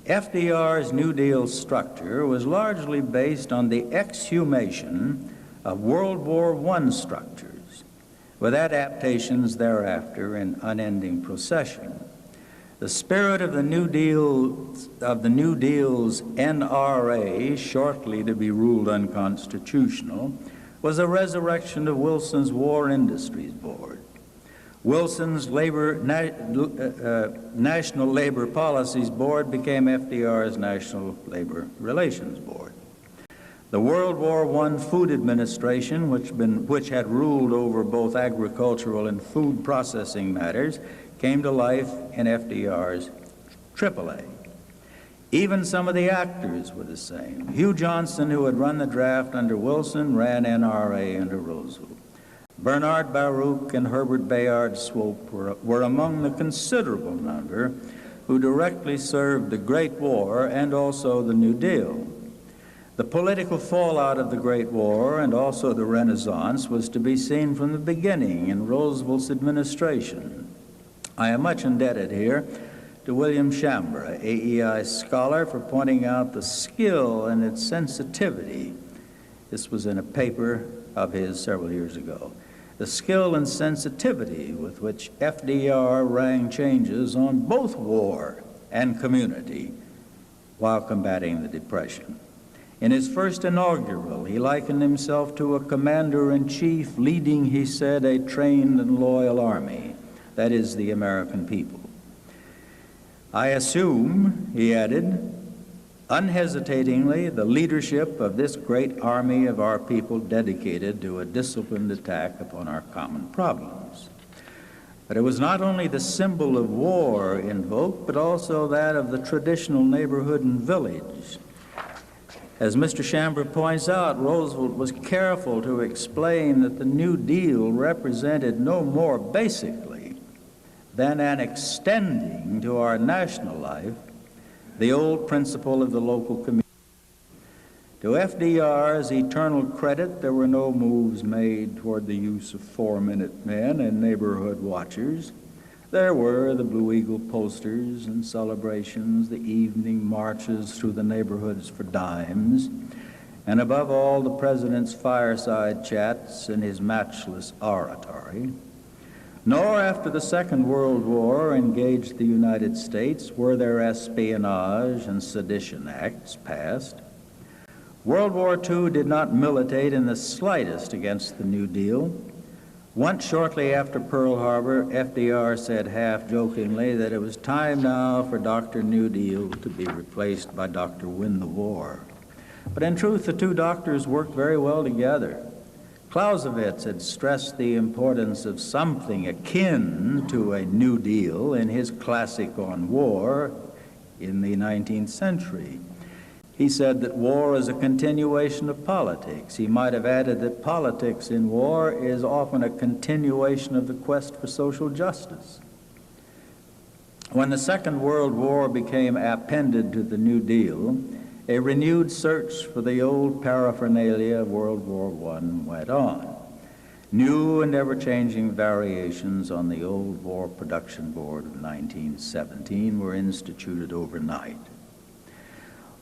FDR's New Deal structure was largely based on the exhumation of World War I structures, with adaptations thereafter in unending procession. The spirit of the New Deal's NRA, shortly to be ruled unconstitutional, was a resurrection of Wilson's War Industries Board. Wilson's National Labor Policies Board became FDR's National Labor Relations Board. The World War I Food Administration, which had ruled over both agricultural and food processing matters, came to life in FDR's AAA. Even some of the actors were the same. Hugh Johnson, who had run the draft under Wilson, ran NRA under Roosevelt. Bernard Baruch and Herbert Bayard Swope were among the considerable number who directly served the Great War and also the New Deal. The political fallout of the Great War and also the Renaissance was to be seen from the beginning in Roosevelt's administration. I am much indebted here to William Schambra, AEI scholar, for pointing out the skill and its sensitivity. This was in a paper of his several years ago. The skill and sensitivity with which FDR rang changes on both war and community while combating the Depression. In his first inaugural, he likened himself to a commander-in-chief leading, he said, a trained and loyal army. That is, the American people. I assume, he added, unhesitatingly, the leadership of this great army of our people dedicated to a disciplined attack upon our common problems. But it was not only the symbol of war invoked, but also that of the traditional neighborhood and village. As Mr. Schambra points out, Roosevelt was careful to explain that the New Deal represented no more basically than an extending to our national life the old principle of the local community. To FDR's eternal credit, there were no moves made toward the use of 4-minute men and neighborhood watchers. There were the Blue Eagle posters and celebrations, the evening marches through the neighborhoods for dimes, and above all, the president's fireside chats and his matchless oratory. nor after the Second World War engaged the United States were there espionage and sedition acts passed. World War II did not militate in the slightest against the New Deal. Once shortly after Pearl Harbor, FDR said half-jokingly that it was time now for Dr. New Deal to be replaced by Dr. Win the War. But in truth, the two doctors worked very well together. Clausewitz had stressed the importance of something akin to a New Deal in his classic on war in the 19th century. He said that war is a continuation of politics. He might have added that politics in war is often a continuation of the quest for social justice. When the Second World War became appended to the New Deal, a renewed search for the old paraphernalia of World War I went on. New and ever-changing variations on the old War Production Board of 1917 were instituted overnight.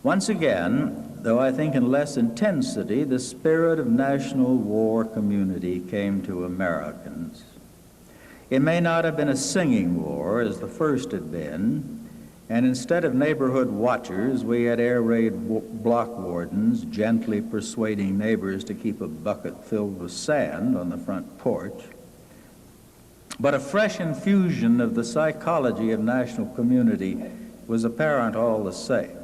Once again, though I think in less intensity, the spirit of national war community came to Americans. It may not have been a singing war as the first had been, and instead of neighborhood watchers, we had air raid block wardens gently persuading neighbors to keep a bucket filled with sand on the front porch. But a fresh infusion of the psychology of national community was apparent all the same.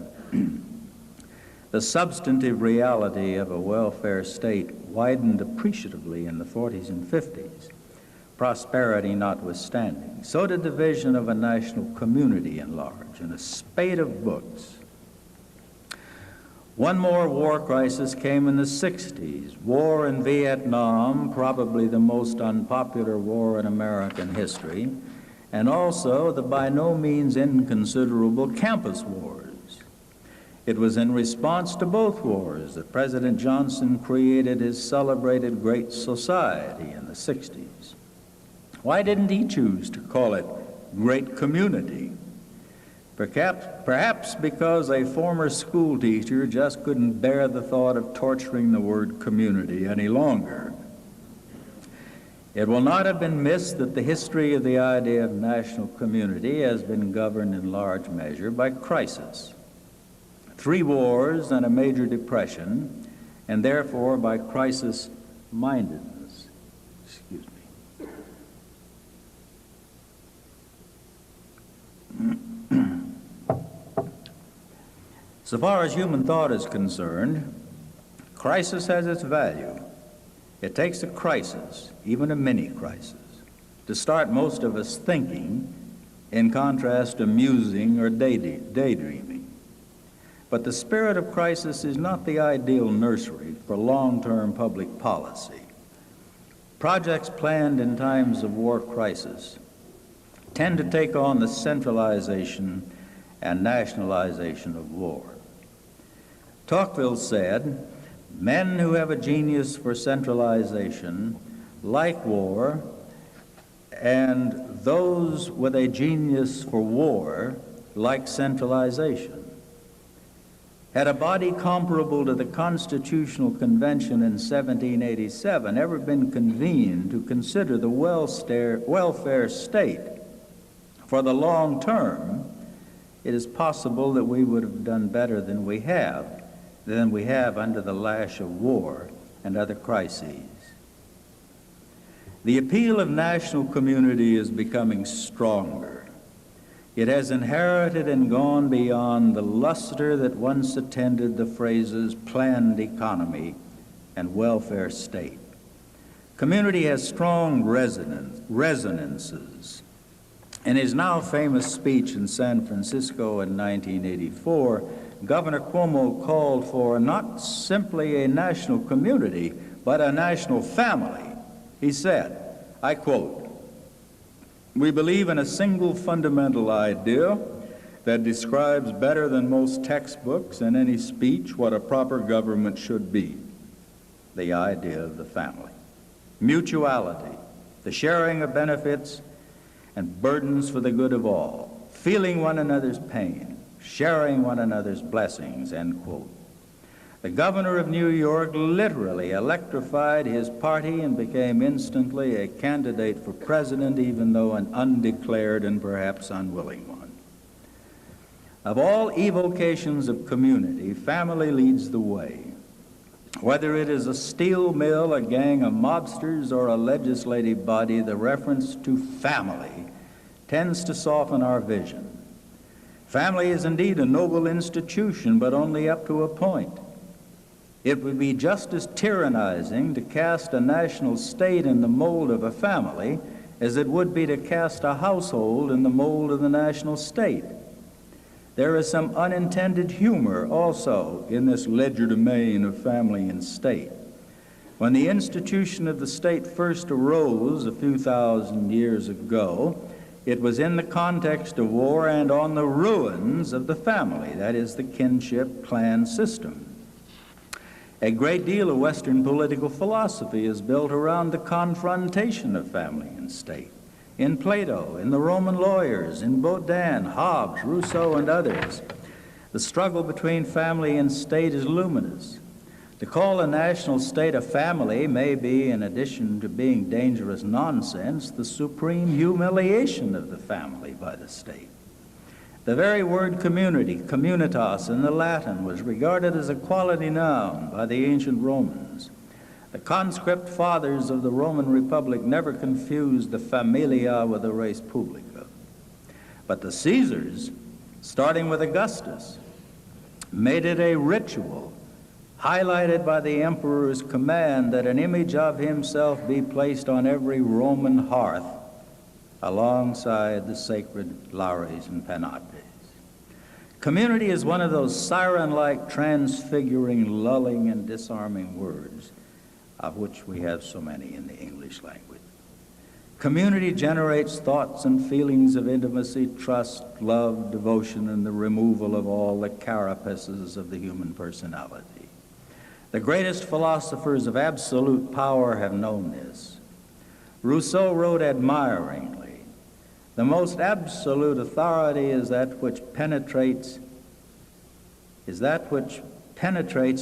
The substantive reality of a welfare state widened appreciatively in the 40s and 50s, prosperity notwithstanding. So did the vision of a national community enlarge in a spate of books. One more war crisis came in the 60s. War in Vietnam, probably the most unpopular war in American history, and also the by no means inconsiderable campus wars. It was in response to both wars that President Johnson created his celebrated Great Society in the 60s. Why didn't he choose to call it Great Community? Perhaps because a former school teacher just couldn't bear the thought of torturing the word community any longer. It will not have been missed that the history of the idea of national community has been governed in large measure by crisis. 3 wars and a major depression, and therefore by crisis-mindedness. Excuse me. So far as human thought is concerned, crisis has its value. It takes a crisis, even a mini-crisis, to start most of us thinking, in contrast to musing or daydreaming. But the spirit of crisis is not the ideal nursery for long-term public policy. Projects planned in times of war crisis tend to take on the centralization and nationalization of war. Tocqueville said, "Men who have a genius for centralization like war, and those with a genius for war like centralization." Had a body comparable to the Constitutional Convention in 1787 ever been convened to consider the welfare state for the long term, it is possible that we would have done better than we have under the lash of war and other crises. The appeal of national community is becoming stronger. It has inherited and gone beyond the luster that once attended the phrases planned economy and welfare state. Community has strong resonances. In his now famous speech in San Francisco in 1984, Governor Cuomo called for not simply a national community, but a national family. He said, I quote, "We believe in a single fundamental idea that describes better than most textbooks and any speech what a proper government should be, the idea of the family. Mutuality, the sharing of benefits and burdens for the good of all, feeling one another's pain, sharing one another's blessings," end quote. The governor of New York literally electrified his party and became instantly a candidate for president, even though an undeclared and perhaps unwilling one. Of all evocations of community, family leads the way. Whether it is a steel mill, a gang of mobsters, or a legislative body, the reference to family tends to soften our vision. Family is indeed a noble institution, but only up to a point. It would be just as tyrannizing to cast a national state in the mold of a family as it would be to cast a household in the mold of the national state. There is some unintended humor also in this legerdemain of family and state. When the institution of the state first arose a few thousand years ago, it was in the context of war and on the ruins of the family, that is, the kinship clan system. A great deal of Western political philosophy is built around the confrontation of family and state. In Plato, in the Roman lawyers, in Baudin, Hobbes, Rousseau, and others, the struggle between family and state is luminous. To call a national state a family may be, in addition to being dangerous nonsense, the supreme humiliation of the family by the state. The very word community, communitas in the Latin, was regarded as a quality noun by the ancient Romans. The conscript fathers of the Roman Republic never confused the familia with the res publica. But the Caesars, starting with Augustus, made it a ritual, highlighted by the emperor's command that an image of himself be placed on every Roman hearth alongside the sacred lares and penates. Community is one of those siren-like, transfiguring, lulling, and disarming words, of which we have so many in the English language. Community generates thoughts and feelings of intimacy, trust, love, devotion, and the removal of all the carapaces of the human personality. The greatest philosophers of absolute power have known this. Rousseau wrote admiringly, "The most absolute authority is that which penetrates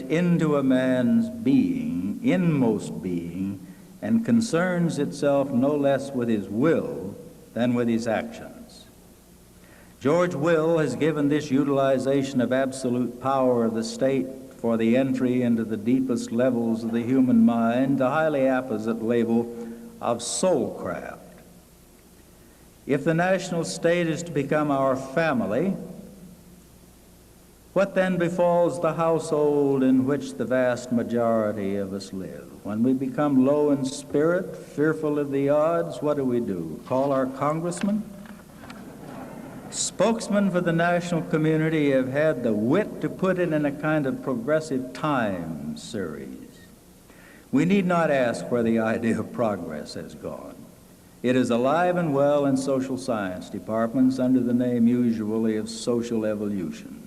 into a man's being, inmost being, and concerns itself no less with his will than with his actions." George Will has given this utilization of absolute power of the state for the entry into the deepest levels of the human mind the highly apposite label of soulcraft. If the national state is to become our family, what then befalls the household in which the vast majority of us live? When we become low in spirit, fearful of the odds, what do? Call our congressman? Spokesmen for the national community have had the wit to put it in a kind of progressive time series. We need not ask where the idea of progress has gone. It is alive and well in social science departments under the name usually of social evolution.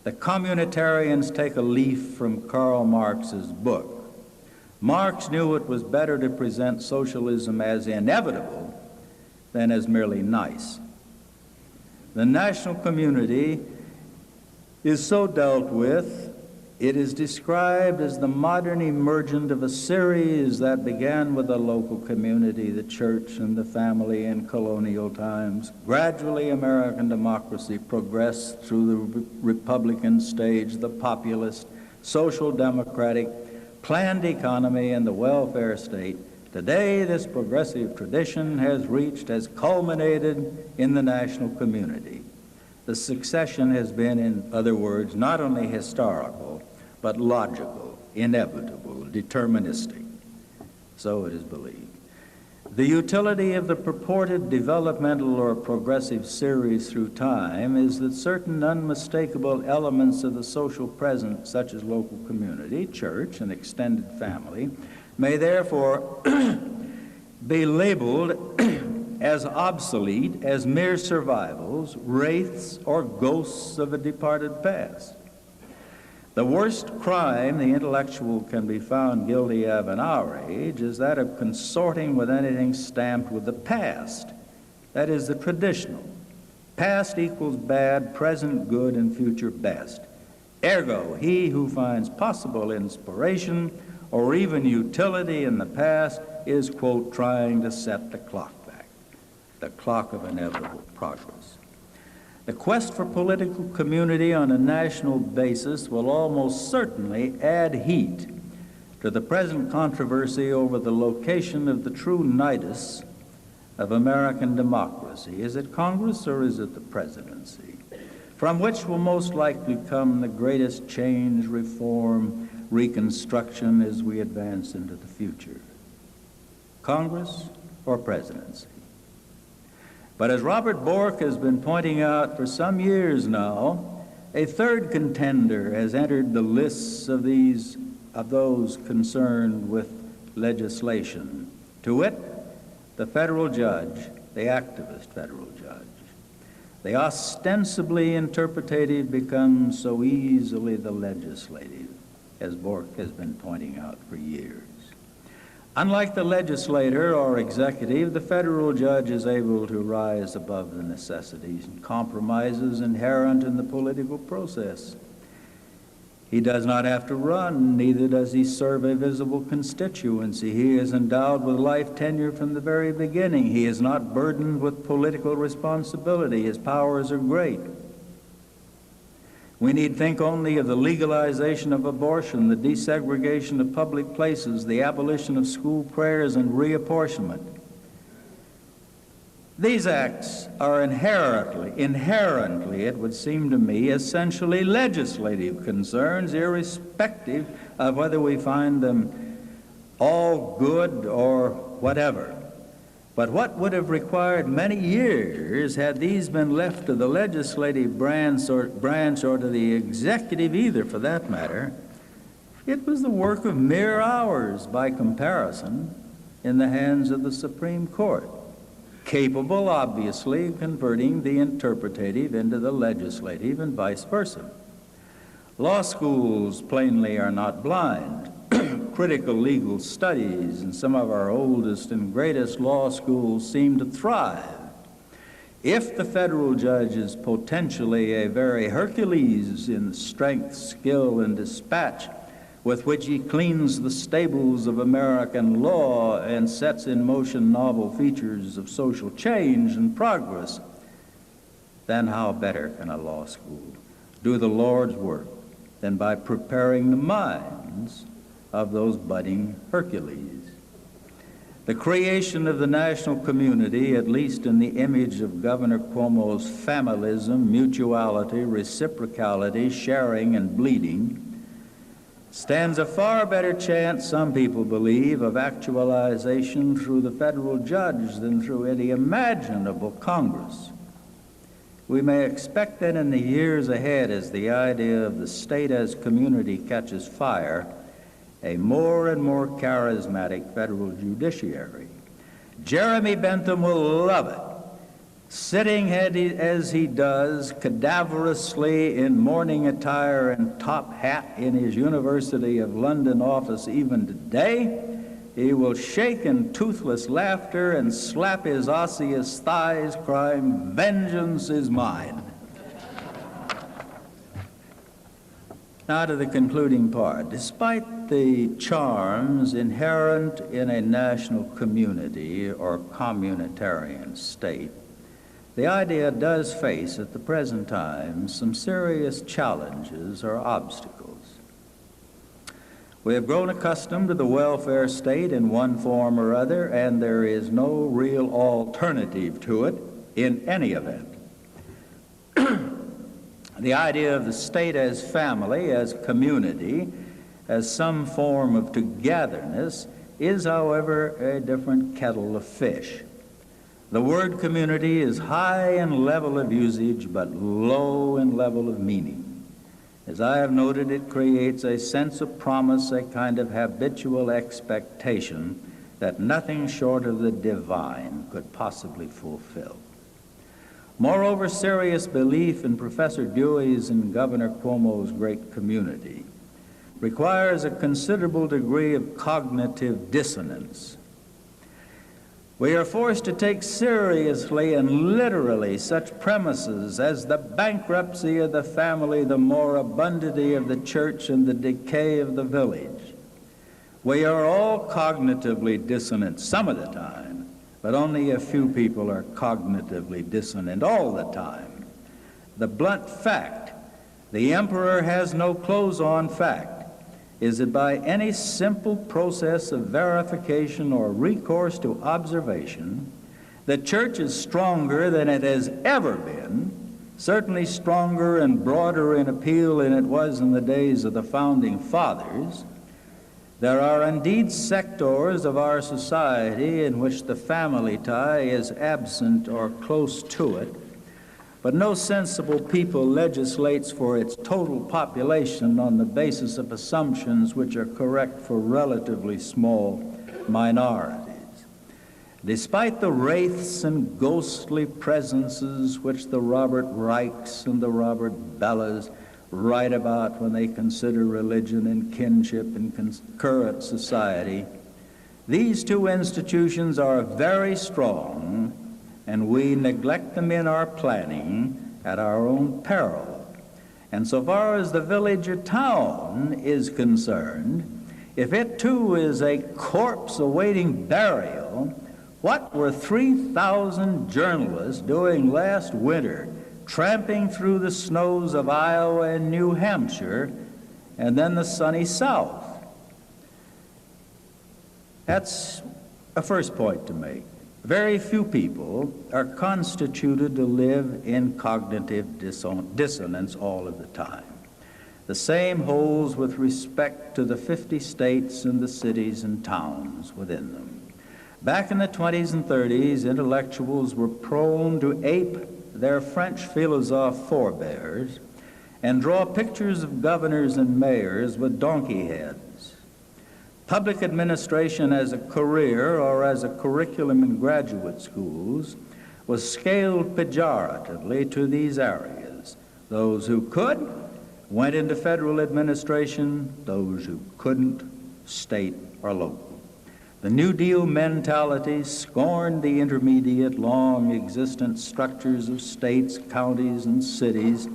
The communitarians take a leaf from Karl Marx's book. Marx knew it was better to present socialism as inevitable than as merely nice. The national community is so dealt with, it is described as the modern emergent of a series that began with the local community, the church and the family in colonial times. Gradually, American democracy progressed through the Republican stage, the populist, social democratic, planned economy, and the welfare state. Today, this progressive tradition has culminated in the national community. The succession has been, in other words, not only historical, but logical, inevitable, deterministic. So it is believed. The utility of the purported developmental or progressive series through time is that certain unmistakable elements of the social present, such as local community, church, and extended family, may therefore be labeled as obsolete, as mere survivals, wraiths, or ghosts of a departed past. The worst crime the intellectual can be found guilty of in our age is that of consorting with anything stamped with the past, that is, the traditional. Past equals bad, present good, and future best. Ergo, he who finds possible inspiration or even utility in the past is, quote, trying to set the clock back, the clock of inevitable progress. The quest for political community on a national basis will almost certainly add heat to the present controversy over the location of the true nidus of American democracy. Is it Congress or is it the presidency? From which will most likely come the greatest change, reform, reconstruction as we advance into the future? Congress or presidency? But as Robert Bork has been pointing out for some years now, a third contender has entered the lists of those concerned with legislation, to wit, the federal judge, the activist federal judge. The ostensibly interpretative becomes so easily the legislative, as Bork has been pointing out for years. Unlike the legislator or executive, the federal judge is able to rise above the necessities and compromises inherent in the political process. He does not have to run, neither does he serve a visible constituency. He is endowed with life tenure from the very beginning. He is not burdened with political responsibility. His powers are great. We need think only of the legalization of abortion, the desegregation of public places, the abolition of school prayers, and reapportionment. These acts are inherently, it would seem to me, essentially legislative concerns, irrespective of whether we find them all good or whatever. But what would have required many years had these been left to the legislative branch or to the executive either, for that matter, it was the work of mere hours by comparison in the hands of the Supreme Court, capable, obviously, of converting the interpretative into the legislative and vice versa. Law schools plainly are not blind. Critical legal studies in some of our oldest and greatest law schools seem to thrive. If the federal judge is potentially a very Hercules in strength, skill, and dispatch with which he cleans the stables of American law and sets in motion novel features of social change and progress, then how better can a law school do the Lord's work than by preparing the minds of those budding Hercules? The creation of the national community, at least in the image of Governor Cuomo's familism, mutuality, reciprocality, sharing, and bleeding, stands a far better chance, some people believe, of actualization through the federal judge than through any imaginable Congress. We may expect that in the years ahead, as the idea of the state as community catches fire, a more and more charismatic federal judiciary. Jeremy Bentham will love it, sitting as he does cadaverously in morning attire and top hat in his University of London office even today. He will shake in toothless laughter and slap his osseous thighs, crying, "Vengeance is mine." Now to the concluding part. Despite the charms inherent in a national community or communitarian state, the idea does face at the present time some serious challenges or obstacles. We have grown accustomed to the welfare state in one form or other, and there is no real alternative to it in any event. The idea of the state as family, as community, as some form of togetherness is, however, a different kettle of fish. The word community is high in level of usage, but low in level of meaning. As I have noted, it creates a sense of promise, a kind of habitual expectation that nothing short of the divine could possibly fulfill. Moreover, serious belief in Professor Dewey's and Governor Cuomo's great community requires a considerable degree of cognitive dissonance. We are forced to take seriously and literally such premises as the bankruptcy of the family, the moribundity of the church, and the decay of the village. We are all cognitively dissonant some of the time, but only a few people are cognitively dissonant all the time. The blunt fact, the emperor has no clothes on fact, is that by any simple process of verification or recourse to observation, the church is stronger than it has ever been, certainly stronger and broader in appeal than it was in the days of the founding fathers. There are indeed sectors of our society in which the family tie is absent or close to it, but no sensible people legislates for its total population on the basis of assumptions which are correct for relatively small minorities. Despite the wraiths and ghostly presences which the Robert Reichs and the Robert Bellas write about when they consider religion and kinship in current society, these two institutions are very strong, and we neglect them in our planning at our own peril. And so far as the village or town is concerned, if it too is a corpse awaiting burial, what were 3,000 journalists doing last winter, tramping through the snows of Iowa and New Hampshire, and then the sunny South? That's a first point to make. Very few people are constituted to live in cognitive dissonance all of the time. The same holds with respect to the 50 states and the cities and towns within them. Back in the 20s and 30s, intellectuals were prone to ape their French philosophe forebears and draw pictures of governors and mayors with donkey heads. Public administration as a career or as a curriculum in graduate schools was scaled pejoratively to these areas. Those who could went into federal administration, those who couldn't, state or local. The New Deal mentality scorned the intermediate, long-existent structures of states, counties, and cities,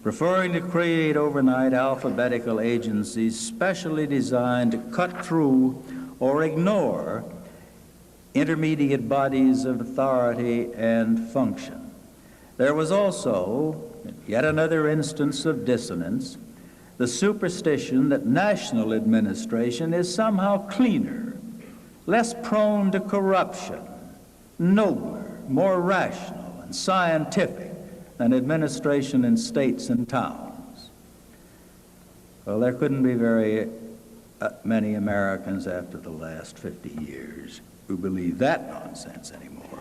preferring to create overnight alphabetical agencies specially designed to cut through or ignore intermediate bodies of authority and function. There was also, yet another instance of dissonance, the superstition that national administration is somehow cleaner, less prone to corruption, nobler, more rational and scientific than administration in states and towns. Well, there couldn't be very many Americans after the last 50 years who believe that nonsense anymore.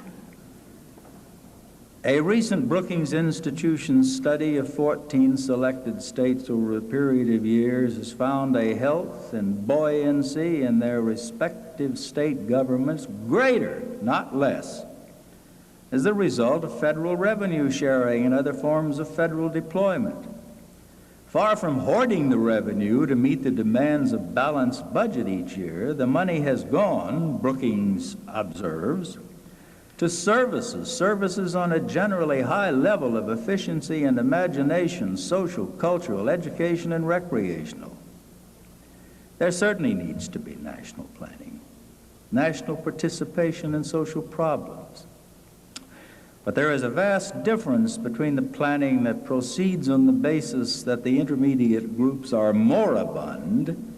A recent Brookings Institution study of 14 selected states over a period of years has found a health and buoyancy in their respective state governments greater, not less, as a result of federal revenue sharing and other forms of federal deployment. Far from hoarding the revenue to meet the demands of balanced budget each year, the money has gone, Brookings observes, to services on a generally high level of efficiency and imagination, social, cultural, education, and recreational. There certainly needs to be national planning, national participation in social problems. But there is a vast difference between the planning that proceeds on the basis that the intermediate groups are moribund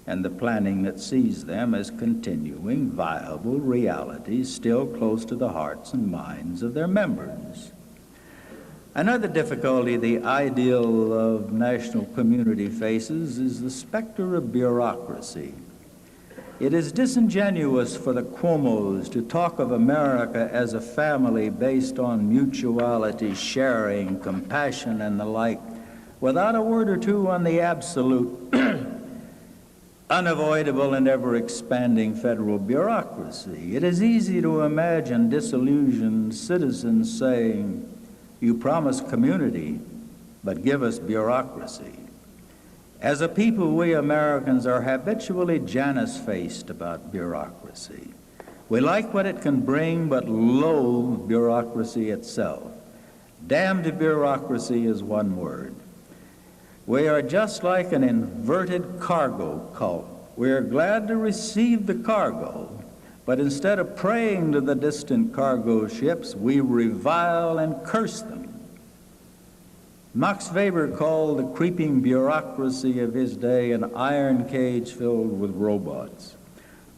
and the planning that sees them as continuing, viable realities still close to the hearts and minds of their members. Another difficulty the ideal of national community faces is the specter of bureaucracy. It is disingenuous for the Cuomos to talk of America as a family based on mutuality, sharing, compassion, and the like, without a word or two on the absolute, unavoidable, and ever-expanding federal bureaucracy. It is easy to imagine disillusioned citizens saying, "You promise community, but give us bureaucracy." As a people, we Americans are habitually Janus-faced about bureaucracy. We like what it can bring, but loathe bureaucracy itself. Damn to bureaucracy is one word. We are just like an inverted cargo cult. We are glad to receive the cargo, but instead of praying to the distant cargo ships, we revile and curse them. Max Weber called the creeping bureaucracy of his day an iron cage filled with robots.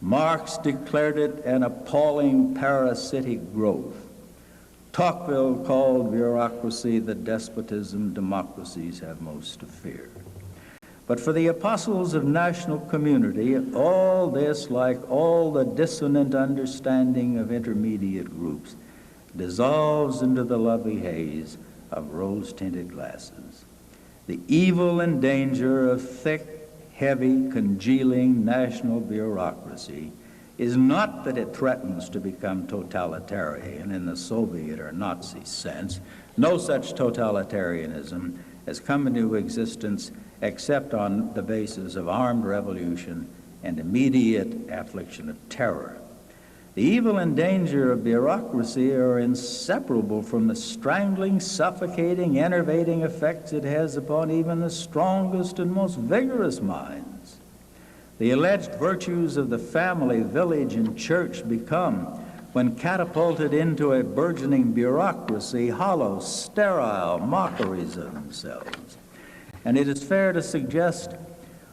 Marx declared it an appalling parasitic growth. Tocqueville called bureaucracy the despotism democracies have most to fear. But for the apostles of national community, all this, like all the dissonant understanding of intermediate groups, dissolves into the lovely haze of rose-tinted glasses. The evil and danger of thick, heavy, congealing national bureaucracy is not that it threatens to become totalitarian in the Soviet or Nazi sense. No such totalitarianism has come into existence except on the basis of armed revolution and immediate affliction of terror. The evil and danger of bureaucracy are inseparable from the strangling, suffocating, enervating effects it has upon even the strongest and most vigorous minds. The alleged virtues of the family, village, and church become, when catapulted into a burgeoning bureaucracy, hollow, sterile mockeries of themselves. And it is fair to suggest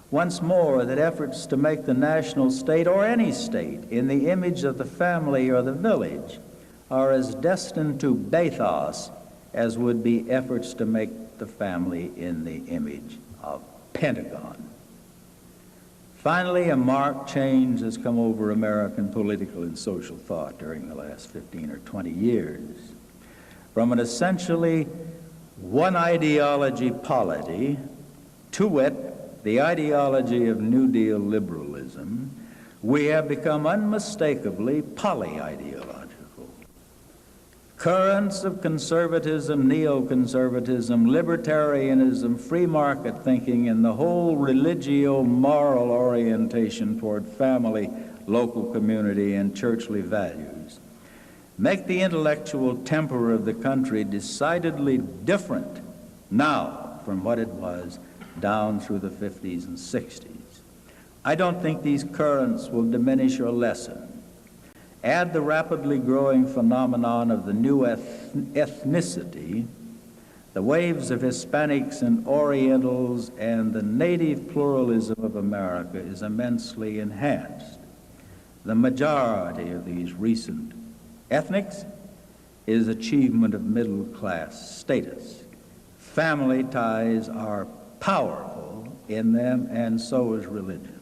once more that efforts to make the national state, or any state, in the image of the family or the village are as destined to bathos as would be efforts to make the family in the image of Pentagon. Finally, a marked change has come over American political and social thought during the last 15 or 20 years. From an essentially one ideology polity, to wit, the ideology of New Deal liberalism, we have become unmistakably polyideological. Currents of conservatism, neoconservatism, libertarianism, free market thinking, and the whole religio-moral orientation toward family, local community, and churchly values make the intellectual temper of the country decidedly different now from what it was down through the 50s and 60s. I don't think these currents will diminish or lessen. Add the rapidly growing phenomenon of the new ethnicity, the waves of Hispanics and Orientals, and the native pluralism of America is immensely enhanced. The majority of these recent ethnics is achievement of middle-class status. Family ties are powerful in them, and so is religion.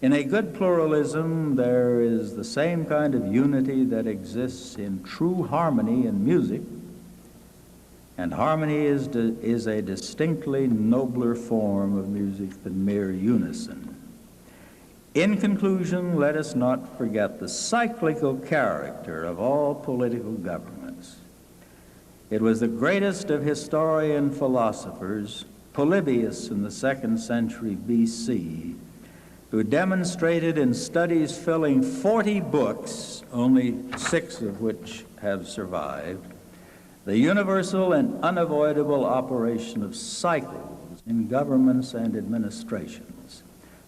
In a good pluralism, there is the same kind of unity that exists in true harmony in music, and harmony is a distinctly nobler form of music than mere unison. In conclusion, let us not forget the cyclical character of all political governments. It was the greatest of historian philosophers, Polybius in the 2nd century BC, who demonstrated in studies filling 40 books, only 6 of which have survived, the universal and unavoidable operation of cycles in governments and administrations.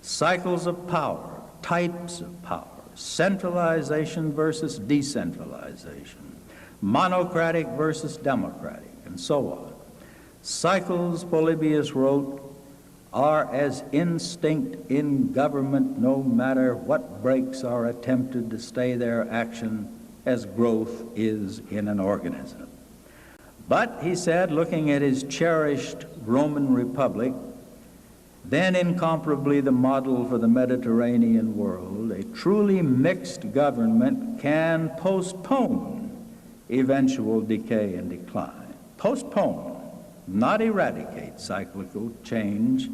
Cycles of power, types of power, centralization versus decentralization, monocratic versus democratic, and so on. Cycles, Polybius wrote, are as instinct in government, no matter what breaks are attempted to stay their action, as growth is in an organism. But, he said, looking at his cherished Roman Republic, then incomparably the model for the Mediterranean world, a truly mixed government can postpone eventual decay and decline. Postpone, not eradicate cyclical change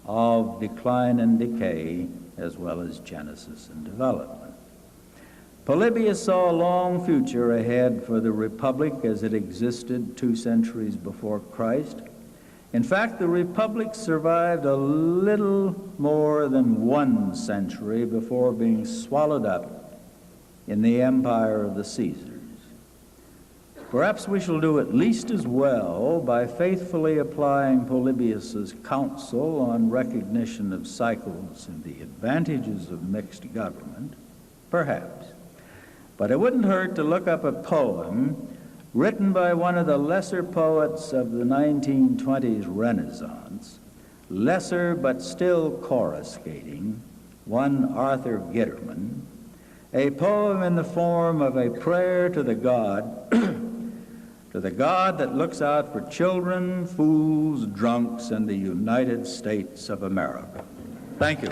of decline and decay, as well as genesis and development. Polybius saw a long future ahead for the Republic as it existed 2 centuries before Christ. In fact, the Republic survived a little more than 1 century before being swallowed up in the empire of the Caesars. Perhaps we shall do at least as well by faithfully applying Polybius's counsel on recognition of cycles and the advantages of mixed government, perhaps. But it wouldn't hurt to look up a poem written by one of the lesser poets of the 1920s Renaissance, lesser but still coruscating, one Arthur Gitterman, a poem in the form of a prayer to the God, to the God that looks out for children, fools, drunks, and the United States of America. Thank you.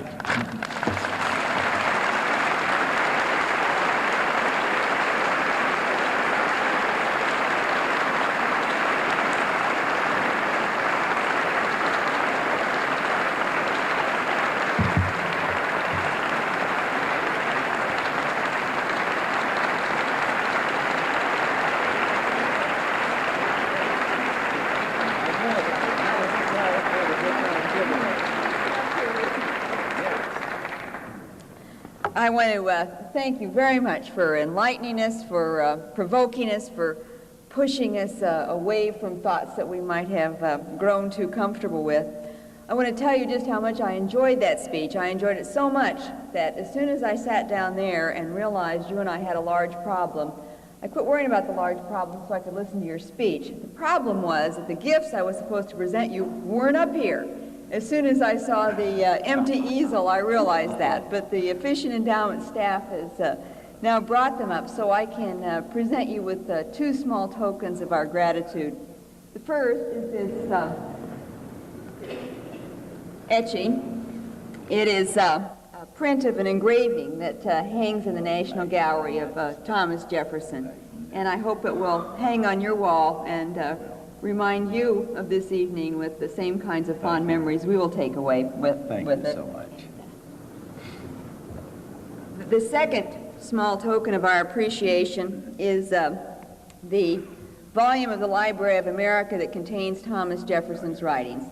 I want to thank you very much for enlightening us, for provoking us, for pushing us away from thoughts that we might have grown too comfortable with. I want to tell you just how much I enjoyed that speech. I enjoyed it so much that as soon as I sat down there and realized you and I had a large problem, I quit worrying about the large problem so I could listen to your speech. The problem was that the gifts I was supposed to present you weren't up here. As soon as I saw the empty easel, I realized that. But the Efficient Endowment staff has now brought them up so I can present you with two small tokens of our gratitude. The first is this etching. It is a print of an engraving that hangs in the National Gallery of Thomas Jefferson. And I hope it will hang on your wall and remind you of this evening with the same kinds of fond memories we will take away with it. Thank you so much. The second small token of our appreciation is the volume of the Library of America that contains Thomas Jefferson's writings.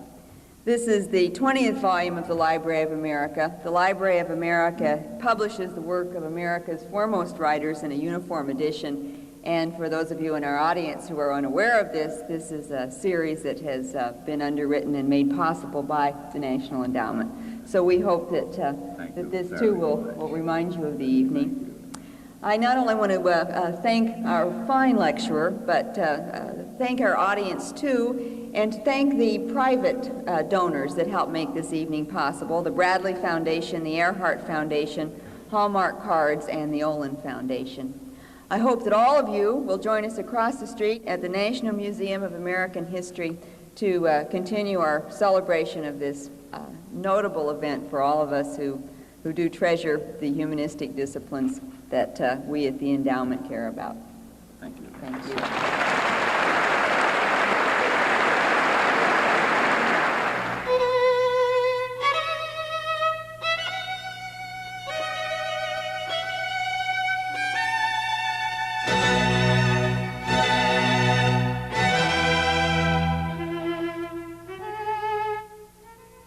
This is the 20th volume of the Library of America. The Library of America publishes the work of America's foremost writers in a uniform edition. And for those of you in our audience who are unaware of this, this is a series that has been underwritten and made possible by the National Endowment. So we hope that, that this too will remind you of the evening. I not only want to thank our fine lecturer, but thank our audience too, and thank the private donors that helped make this evening possible, the Bradley Foundation, the Earhart Foundation, Hallmark Cards, and the Olin Foundation. I hope that all of you will join us across the street at the National Museum of American History to continue our celebration of this notable event for all of us who do treasure the humanistic disciplines that we at the endowment care about. Thank you. Thank you.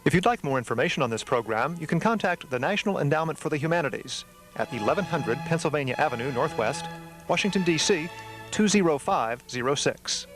If you'd like more information on this program, you can contact the National Endowment for the Humanities at 1100 Pennsylvania Avenue Northwest, Washington, D.C. 20506.